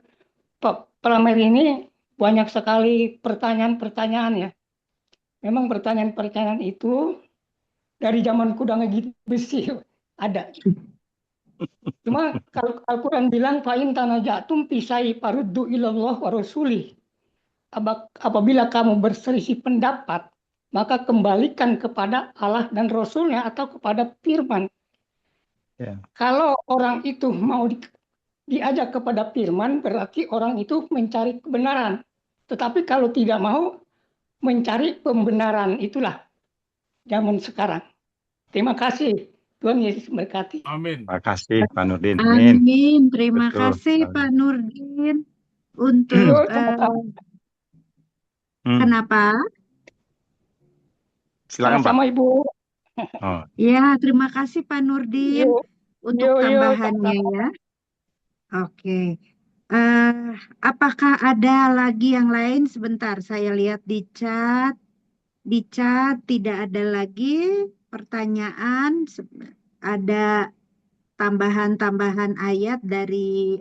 Pak Pramer ini banyak sekali pertanyaan-pertanyaan ya. Memang pertanyaan-pertanyaan itu dari zaman kuda ngegigit besi ada. Cuma kalau Al-Quran bilang fa'in tanajatum pisai paruddu ilallah wa rasulih. Apabila kamu berselisih pendapat, maka kembalikan kepada Allah dan Rasulnya atau kepada firman. Ya. Kalau orang itu mau diajak kepada firman, berarti orang itu mencari kebenaran. Tetapi kalau tidak mau mencari pembenaran, itulah zaman sekarang. Terima kasih. Tuhan Yesus memberkati. Amin. Terima kasih, Pak Nurdin. Amin. Amin. Terima Betul. kasih Pak Nurdin untuk Yo, sama-sama. kenapa? Silakan, Pak. Sama-sama Ibu. Oh, Ya, terima kasih Pak Nurdin Yo, untuk yo, tambahannya sama-sama. ya. Oke. Apakah ada lagi yang lain? Sebentar, saya lihat di chat. Di chat tidak ada lagi pertanyaan. Ada tambahan-tambahan ayat dari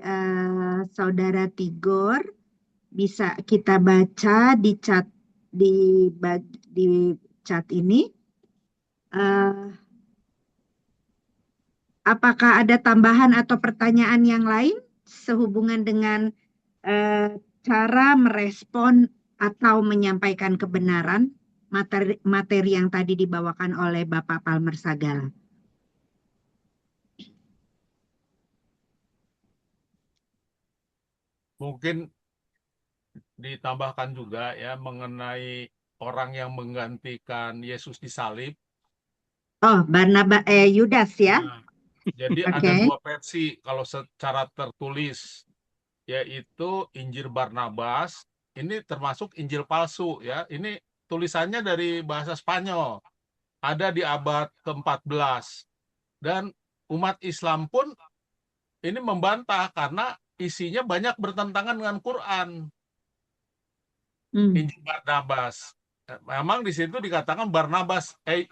Saudara Tigor. Bisa kita baca di chat di chat ini. Apakah ada tambahan atau pertanyaan yang lain sehubungan dengan cara merespon atau menyampaikan kebenaran materi yang tadi dibawakan oleh Bapak Palmer Sagala? Mungkin ditambahkan juga ya mengenai orang yang menggantikan Yesus disalib. Oh, Yudas ya? Nah, jadi Oke. ada 2 versi kalau secara tertulis, yaitu Injil Barnabas. Ini termasuk Injil palsu ya. Ini tulisannya dari bahasa Spanyol. Ada di abad ke-14. Dan umat Islam pun ini membantah karena isinya banyak bertentangan dengan Quran. Injil Barnabas. Memang di situ dikatakan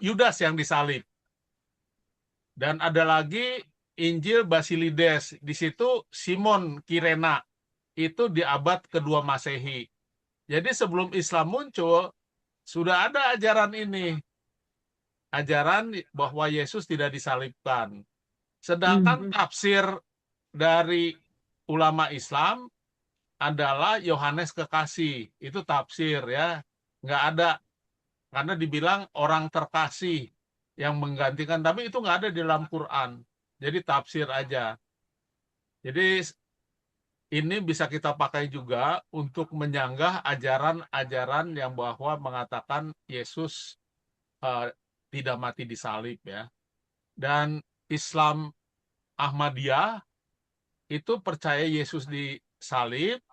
Yudas yang disalib. Dan ada lagi Injil Basilides. Di situ Simon Kirena. Itu di abad ke-2 Masehi. Jadi sebelum Islam muncul, sudah ada ajaran ini. Ajaran bahwa Yesus tidak disalibkan. Sedangkan tafsir dari ulama Islam adalah Yohanes Kekasih. Itu tafsir ya. Nggak ada. Karena dibilang orang terkasih yang menggantikan. Tapi itu nggak ada di dalam Quran. Jadi tafsir aja. Jadi ini bisa kita pakai juga untuk menyanggah ajaran-ajaran yang bahwa mengatakan Yesus tidak mati di salib ya. Dan Islam Ahmadiyah itu percaya Yesus disalib,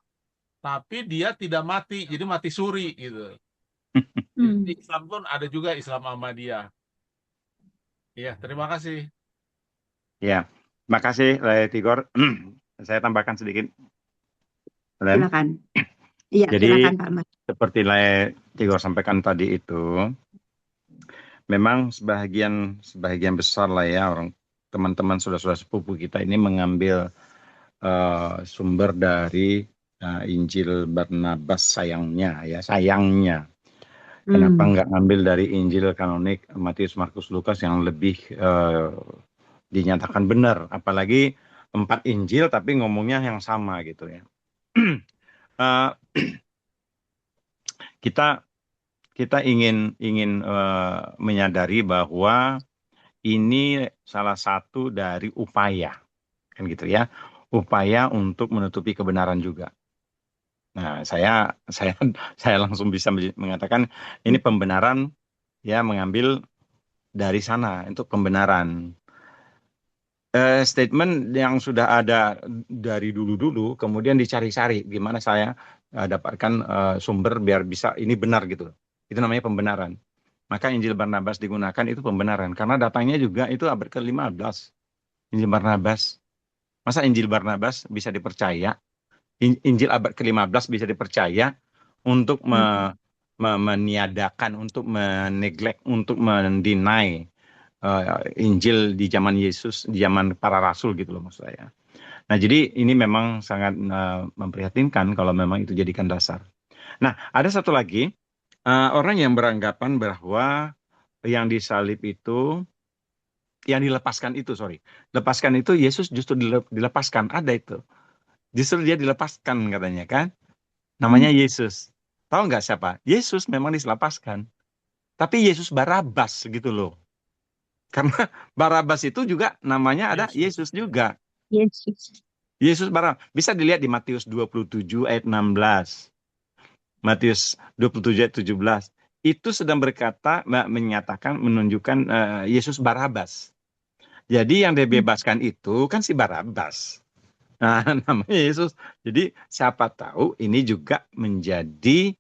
tapi dia tidak mati, jadi mati suri gitu. Jadi di Islam pun ada juga Islam Ahmadiyah. Iya, terima kasih. Ya, makasih Tigor. Saya tambahkan sedikit. Lem. Silakan. Iya, Jadi silakan Pak Ahmad. seperti Tigor sampaikan tadi itu, memang sebagian besar lah ya orang teman-teman saudara-saudara sepupu kita ini mengambil sumber dari Injil Barnabas sayangnya. Kenapa nggak ngambil dari Injil kanonik Matius, Markus, Lukas yang lebih dinyatakan benar, apalagi 4 Injil tapi ngomongnya yang sama gitu ya. Kita ingin menyadari bahwa ini salah satu dari upaya, kan gitu ya, upaya untuk menutupi kebenaran juga. Nah, saya langsung bisa mengatakan ini pembenaran ya, mengambil dari sana untuk pembenaran. Statement yang sudah ada dari dulu-dulu, kemudian dicari-cari gimana saya dapatkan sumber biar bisa ini benar gitu. Itu namanya pembenaran. Maka Injil Barnabas digunakan itu pembenaran. Karena datangnya juga itu abad ke-15. Injil Barnabas. Masa Injil Barnabas bisa dipercaya? Injil abad ke-15 bisa dipercaya untuk meniadakan, untuk meneglect, untuk mendeny Injil di zaman Yesus, di zaman para rasul gitu loh maksud saya. Nah, jadi ini memang sangat memprihatinkan kalau memang itu jadikan dasar. Nah, ada satu lagi orang yang beranggapan bahwa yang disalib itu, yang dilepaskan itu Yesus justru dilepaskan, ada itu. Justru dia dilepaskan katanya kan, namanya Yesus. Tahu nggak siapa? Yesus memang dilepaskan, tapi Yesus Barabas gitu loh. Karena Barabas itu juga namanya ada Yesus juga. Yesus Barabas. Bisa dilihat di Matius 27 ayat 16. Matius 27 ayat 17. Itu sedang berkata, menyatakan, menunjukkan Yesus Barabas. Jadi yang dibebaskan itu kan si Barabas. Nah, namanya Yesus. Jadi siapa tahu ini juga menjadi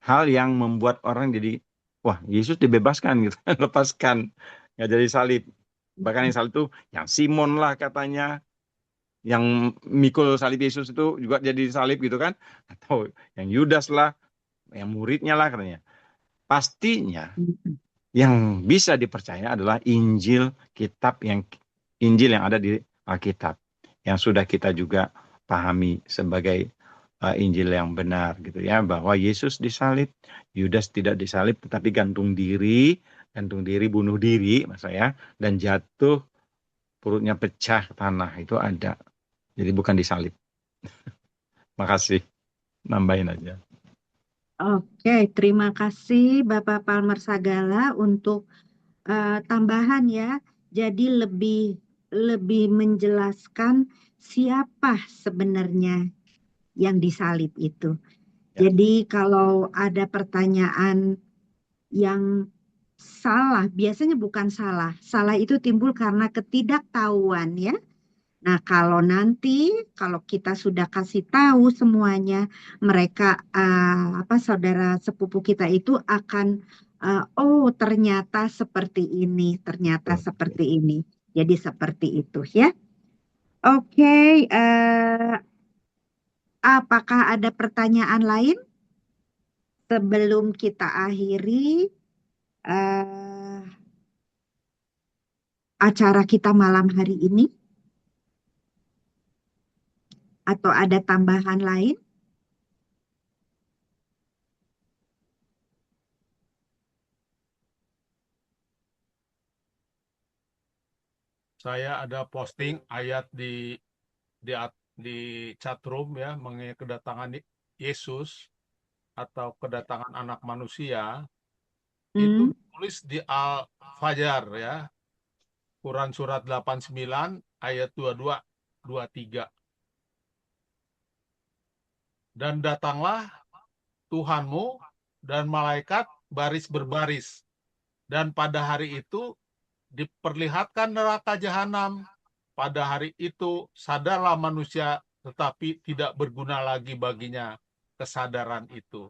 hal yang membuat orang jadi, wah Yesus dibebaskan gitu, lepaskan, nggak jadi salib. Bahkan yang salib itu yang Simon lah katanya, yang mikul salib Yesus itu juga jadi salib gitu kan, atau yang Yudas lah, yang muridnya lah katanya. Pastinya yang bisa dipercaya adalah Injil yang ada di Alkitab, yang sudah kita juga pahami sebagai Injil yang benar gitu ya, bahwa Yesus disalib, Yudas tidak disalib tetapi gantung diri bunuh diri mas saya, dan jatuh perutnya pecah ke tanah, itu ada. Jadi bukan disalib. Makasih, nambahin aja. Oke, terima kasih Bapak Palmer Sagala untuk tambahan ya. Jadi lebih menjelaskan siapa sebenarnya yang disalib itu. Ya. Jadi kalau ada pertanyaan yang salah, biasanya bukan salah. Salah itu timbul karena ketidaktahuan ya. Nah, kalau kita sudah kasih tahu semuanya, mereka saudara sepupu kita itu akan oh ternyata seperti ini, ternyata seperti ini. Jadi seperti itu ya. Oke, apakah ada pertanyaan lain sebelum kita akhiri acara kita malam hari ini? Atau ada tambahan lain? Saya ada posting ayat di chatroom ya, mengenai kedatangan Yesus atau kedatangan anak manusia. Itu ditulis di Al-Fajr ya, Quran surat 89 ayat 22 23. Dan datanglah Tuhanmu dan malaikat baris berbaris. Dan pada hari itu diperlihatkan neraka jahanam. Pada hari itu sadarlah manusia, tetapi tidak berguna lagi baginya kesadaran itu.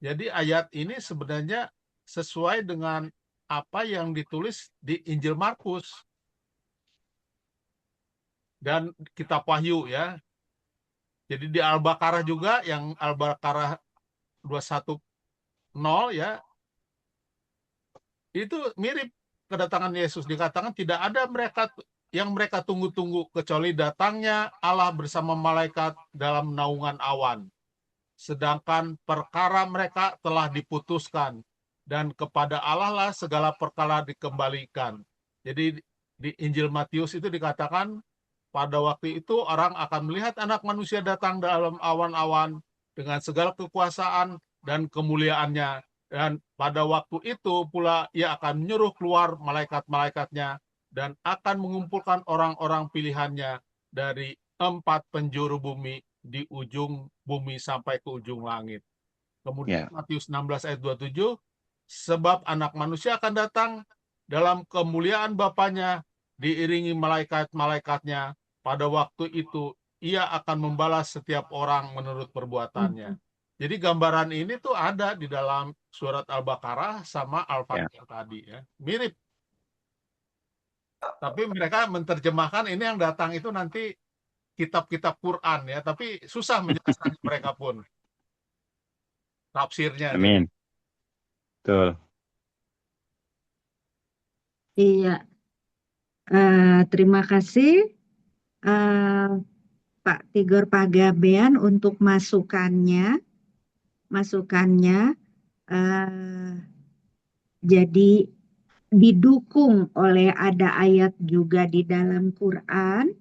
Jadi ayat ini sebenarnya sesuai dengan apa yang ditulis di Injil Markus dan Kitab Wahyu ya. Jadi di Al-Baqarah juga, yang Al-Baqarah 210 ya, itu mirip kedatangan Yesus. Dikatakan tidak ada yang mereka tunggu-tunggu kecuali datangnya Allah bersama malaikat dalam naungan awan. Sedangkan perkara mereka telah diputuskan, dan kepada Allah lah segala perkara dikembalikan. Jadi di Injil Matius itu dikatakan pada waktu itu orang akan melihat anak manusia datang dalam awan-awan dengan segala kekuasaan dan kemuliaannya. Dan pada waktu itu pula ia akan menyuruh keluar malaikat-malaikatnya dan akan mengumpulkan orang-orang pilihannya dari 4 penjuru bumi, di ujung bumi sampai ke ujung langit. Kemudian Matius 16 ayat 27, sebab anak manusia akan datang dalam kemuliaan Bapanya diiringi malaikat-malaikatnya. Pada waktu itu ia akan membalas setiap orang menurut perbuatannya. Jadi gambaran ini tuh ada di dalam surat Al-Baqarah sama Al-Fatihah tadi ya. Mirip. Tapi mereka menerjemahkan ini yang datang itu nanti kitab-kitab Quran ya, tapi susah menjelaskan mereka pun tafsirnya. Amin. Betul. Iya. Terima kasih Pak Tigor Panggabean untuk masukannya. Jadi didukung oleh ada ayat juga di dalam Quran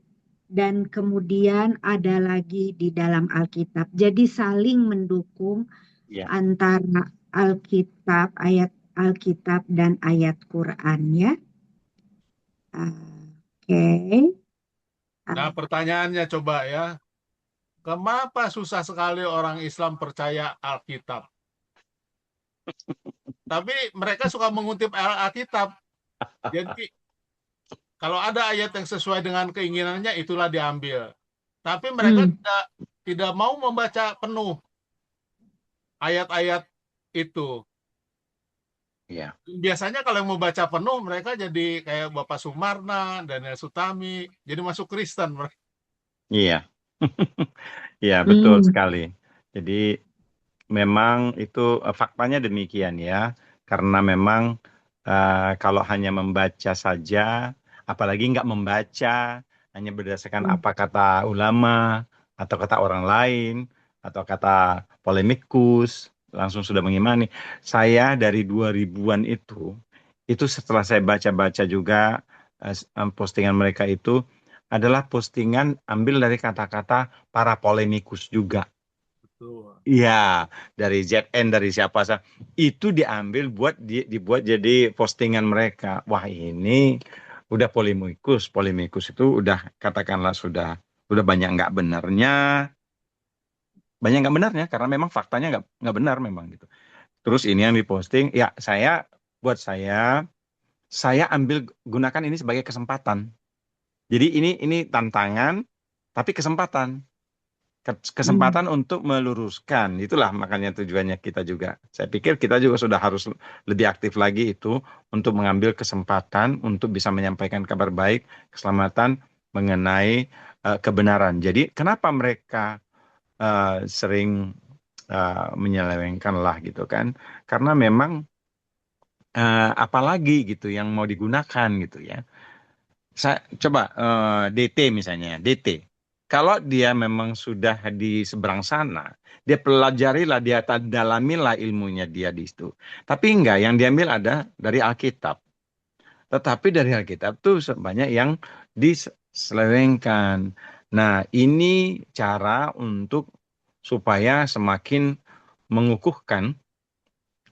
dan kemudian ada lagi di dalam Alkitab. Jadi saling mendukung antara Alkitab, ayat Alkitab dan ayat Quran ya. Oke. Nah, pertanyaannya coba ya. Kenapa susah sekali orang Islam percaya Alkitab? Tapi mereka suka mengutip Alkitab. Jadi kalau ada ayat yang sesuai dengan keinginannya, itulah diambil. Tapi mereka tidak mau membaca penuh ayat-ayat itu. Iya. Biasanya kalau yang membaca penuh, mereka jadi kayak Bapak Sumarna, Daniel Sutami, jadi masuk Kristen. Iya. Iya, betul sekali. Jadi memang itu faktanya demikian ya. Karena memang kalau hanya membaca saja, apalagi nggak membaca, hanya berdasarkan apa kata ulama, atau kata orang lain, atau kata polemikus, langsung sudah mengimani. Saya dari 2000-an itu setelah saya baca-baca juga postingan mereka itu adalah postingan ambil dari kata-kata para polemikus juga. Iya, dari ZN, dari siapa saja. Itu diambil dibuat jadi postingan mereka. Wah, ini udah polemikus itu udah katakanlah sudah banyak nggak benarnya. Banyak nggak benarnya karena memang faktanya nggak benar memang gitu. Terus ini yang diposting, ya saya ambil gunakan ini sebagai kesempatan. Jadi ini tantangan, tapi kesempatan untuk meluruskan. Itulah makanya tujuannya kita juga. Saya pikir kita juga sudah harus lebih aktif lagi itu untuk mengambil kesempatan untuk bisa menyampaikan kabar baik, keselamatan mengenai kebenaran. Jadi kenapa mereka sering menyelewengkan lah gitu kan? Karena memang apalagi gitu yang mau digunakan gitu ya. Saya coba DT misalnya, DT. Kalau dia memang sudah di seberang sana, dia pelajarilah, dia dalamilah ilmunya dia di situ. Tapi enggak, yang diambil ada dari Alkitab. Tetapi dari Alkitab tuh banyak yang diselewengkan. Nah, ini cara untuk supaya semakin mengukuhkan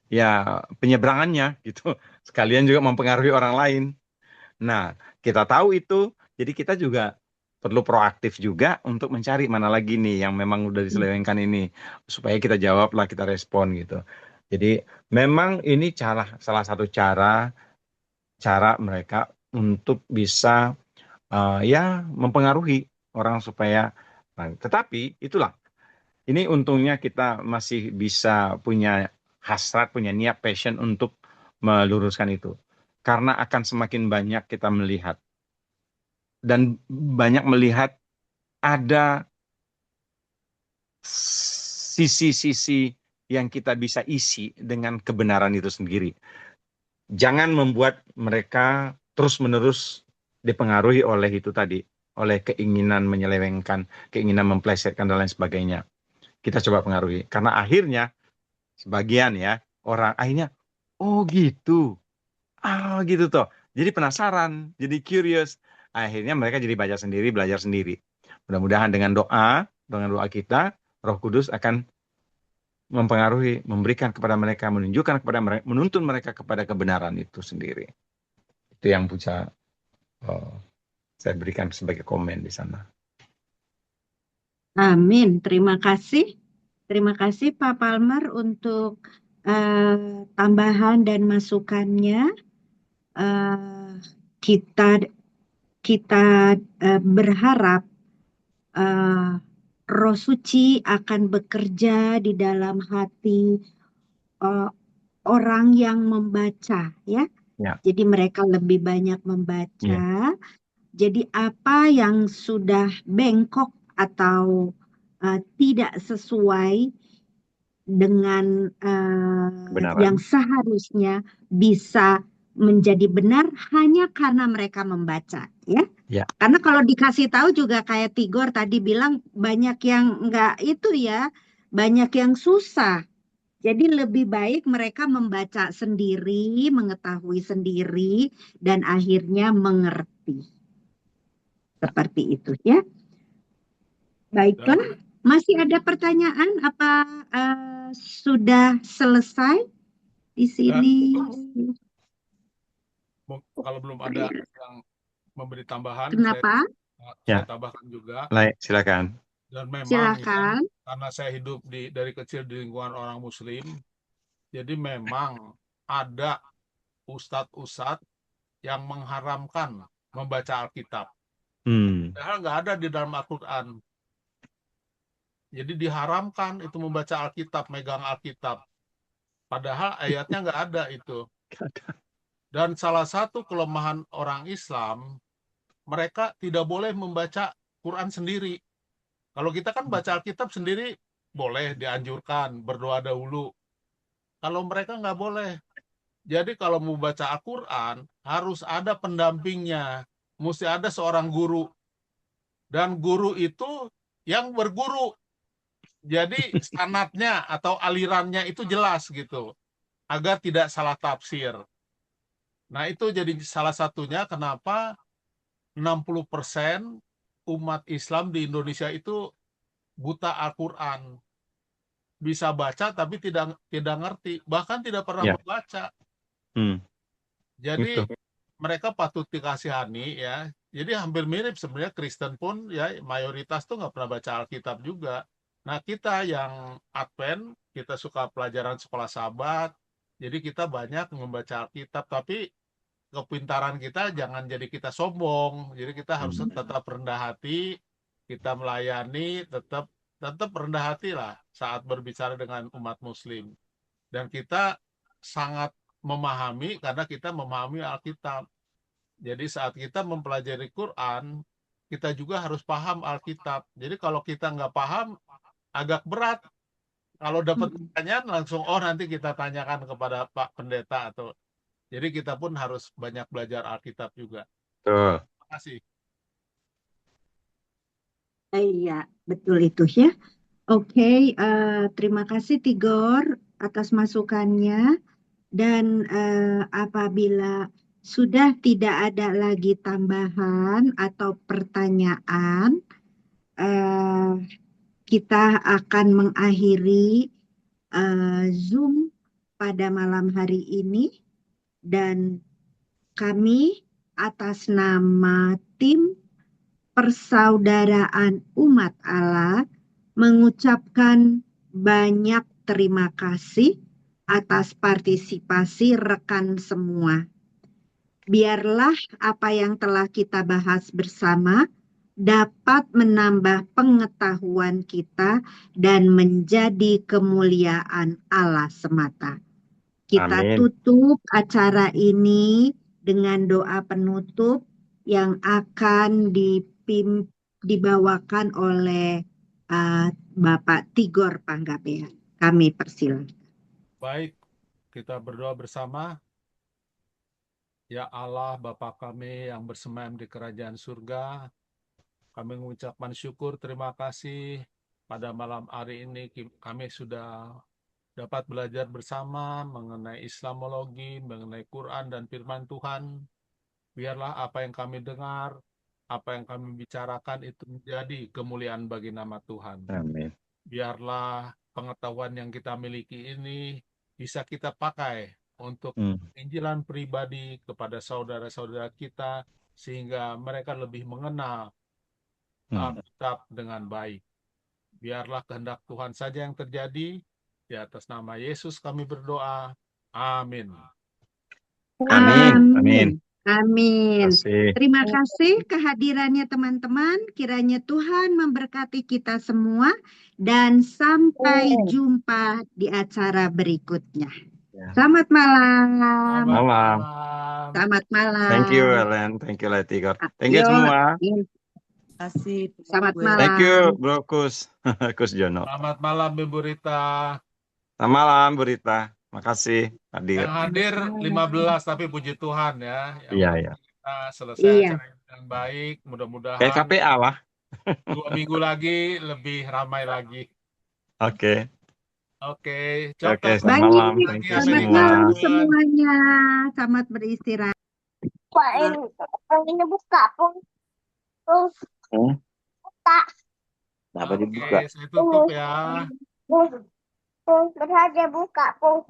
ya penyeberangannya gitu. Sekalian juga mempengaruhi orang lain. Nah, kita tahu itu, jadi kita juga perlu proaktif juga untuk mencari mana lagi nih yang memang udah Hmm. diselewengkan ini, supaya kita jawab lah, kita respon gitu. Jadi memang ini salah satu cara mereka untuk bisa ya mempengaruhi orang supaya. Nah, tetapi itulah, ini untungnya kita masih bisa punya hasrat, punya niat, passion untuk meluruskan itu. Karena akan semakin banyak kita melihat dan banyak melihat ada sisi-sisi yang kita bisa isi dengan kebenaran itu sendiri. Jangan membuat mereka terus-menerus dipengaruhi oleh itu tadi, oleh keinginan menyelewengkan, keinginan memplesetkan dan lain sebagainya. Kita coba pengaruhi, karena akhirnya sebagian ya orang akhirnya, oh gitu, gitu toh. Jadi penasaran, jadi curious. Akhirnya mereka jadi baca sendiri, belajar sendiri. Mudah-mudahan dengan doa kita, Roh Kudus akan mempengaruhi, memberikan kepada mereka, menunjukkan kepada mereka, menuntun mereka kepada kebenaran itu sendiri. Itu yang bisa saya berikan sebagai komen di sana. Amin. Terima kasih. Terima kasih Pak Palmer untuk tambahan dan masukannya. Kita berharap Roh Suci akan bekerja di dalam hati orang yang membaca, ya. Ya. Jadi mereka lebih banyak membaca. Jadi apa yang sudah bengkok atau tidak sesuai dengan Kebenaran. yang seharusnya bisa menjadi benar hanya karena mereka membaca, ya. Ya. Karena kalau dikasih tahu juga kayak Tigor tadi bilang, banyak yang enggak itu ya, banyak yang susah. Jadi lebih baik mereka membaca sendiri, mengetahui sendiri, dan akhirnya mengerti. Seperti itu ya. Baiklah, masih ada pertanyaan? Apa sudah selesai di sini? Kalau belum ada yang memberi tambahan, Kenapa? saya tambahkan juga. Baik, silakan. Dan memang Silakan. ya, karena saya hidup dari kecil di lingkungan orang Muslim, jadi memang ada ustadz-ustadz yang mengharamkan membaca Alkitab. Padahal nggak ada di dalam Al-Quran. Jadi diharamkan itu membaca Alkitab, megang Alkitab. Padahal ayatnya nggak ada itu. Dan salah satu kelemahan orang Islam, mereka tidak boleh membaca Quran sendiri. Kalau kita kan baca Alkitab sendiri, boleh, dianjurkan, berdoa dahulu. Kalau mereka nggak boleh. Jadi kalau mau baca Al-Quran, harus ada pendampingnya. Mesti ada seorang guru. Dan guru itu yang berguru. Jadi sanadnya atau alirannya itu jelas gitu. Agar tidak salah tafsir. Nah itu jadi salah satunya kenapa 60% umat Islam di Indonesia itu buta Al-Quran. Bisa baca tapi tidak ngerti, bahkan tidak pernah membaca. Jadi Itu. mereka patut dikasihani ya. Jadi hampir mirip sebenarnya Kristen pun ya mayoritas tuh nggak pernah baca Alkitab juga. Nah kita yang Advent, kita suka pelajaran sekolah Sabat, jadi kita banyak membaca Alkitab, tapi kepintaran kita jangan jadi kita sombong. Jadi kita harus tetap rendah hati, kita melayani, tetap rendah hati lah saat berbicara dengan umat Muslim. Dan kita sangat memahami karena kita memahami Alkitab. Jadi saat kita mempelajari Quran, kita juga harus paham Alkitab. Jadi kalau kita nggak paham, agak berat. Kalau dapat pertanyaan langsung, nanti kita tanyakan kepada Pak Pendeta atau. Jadi kita pun harus banyak belajar Alkitab juga. Betul. Terima kasih. Iya, betul itu ya. Oke, terima kasih Tigor atas masukannya. Dan apabila sudah tidak ada lagi tambahan atau pertanyaan, kita akan mengakhiri Zoom pada malam hari ini. Dan kami atas nama tim persaudaraan umat Allah mengucapkan banyak terima kasih atas partisipasi rekan semua. Biarlah apa yang telah kita bahas bersama dapat menambah pengetahuan kita dan menjadi kemuliaan Allah semata. Kita Amin. tutup acara ini dengan doa penutup yang akan dibawakan oleh Bapak Tigor Panggabean. Kami persilakan. Baik, kita berdoa bersama. Ya Allah, Bapa kami yang bersemayam di kerajaan surga, kami mengucapkan syukur, terima kasih pada malam hari ini kami sudah dapat belajar bersama mengenai Islamologi, mengenai Quran dan firman Tuhan. Biarlah apa yang kami dengar, apa yang kami bicarakan itu menjadi kemuliaan bagi nama Tuhan. Amin. Biarlah pengetahuan yang kita miliki ini bisa kita pakai untuk penginjilan pribadi kepada saudara-saudara kita, sehingga mereka lebih mengenal Alkitab dengan baik. Biarlah kehendak Tuhan saja yang terjadi. Di atas nama Yesus kami berdoa. Amin. Amin. Amin. Amin. Kasih. Terima kasih kehadirannya teman-teman. Kiranya Tuhan memberkati kita semua dan sampai jumpa di acara berikutnya. Ya. Selamat malam. Malam. Selamat malam. Thank you, Ellen. Thank you, Letigor. Thank you Yo, semua. Kasih. Selamat gue. malam. Thank you, Bro Kus. Kus Jono. Selamat malam, Ibu Rita. Selamat malam, Bu Rita. Makasih hadir. Yang hadir 15, tapi puji Tuhan ya. Iya, iya. Kita selesai acara ini dengan baik. Kayak Mudah-mudahan KPA lah. 2 minggu lagi lebih ramai lagi. Oke. Oke, Oke, Coklat. selamat malam. Baik, Thank you selamat semua. malam semuanya. Selamat beristirahat. Pak, ini buka pun. Buka. Kenapa dibuka? Oke, saya tutup ya. Berhaja buka pun.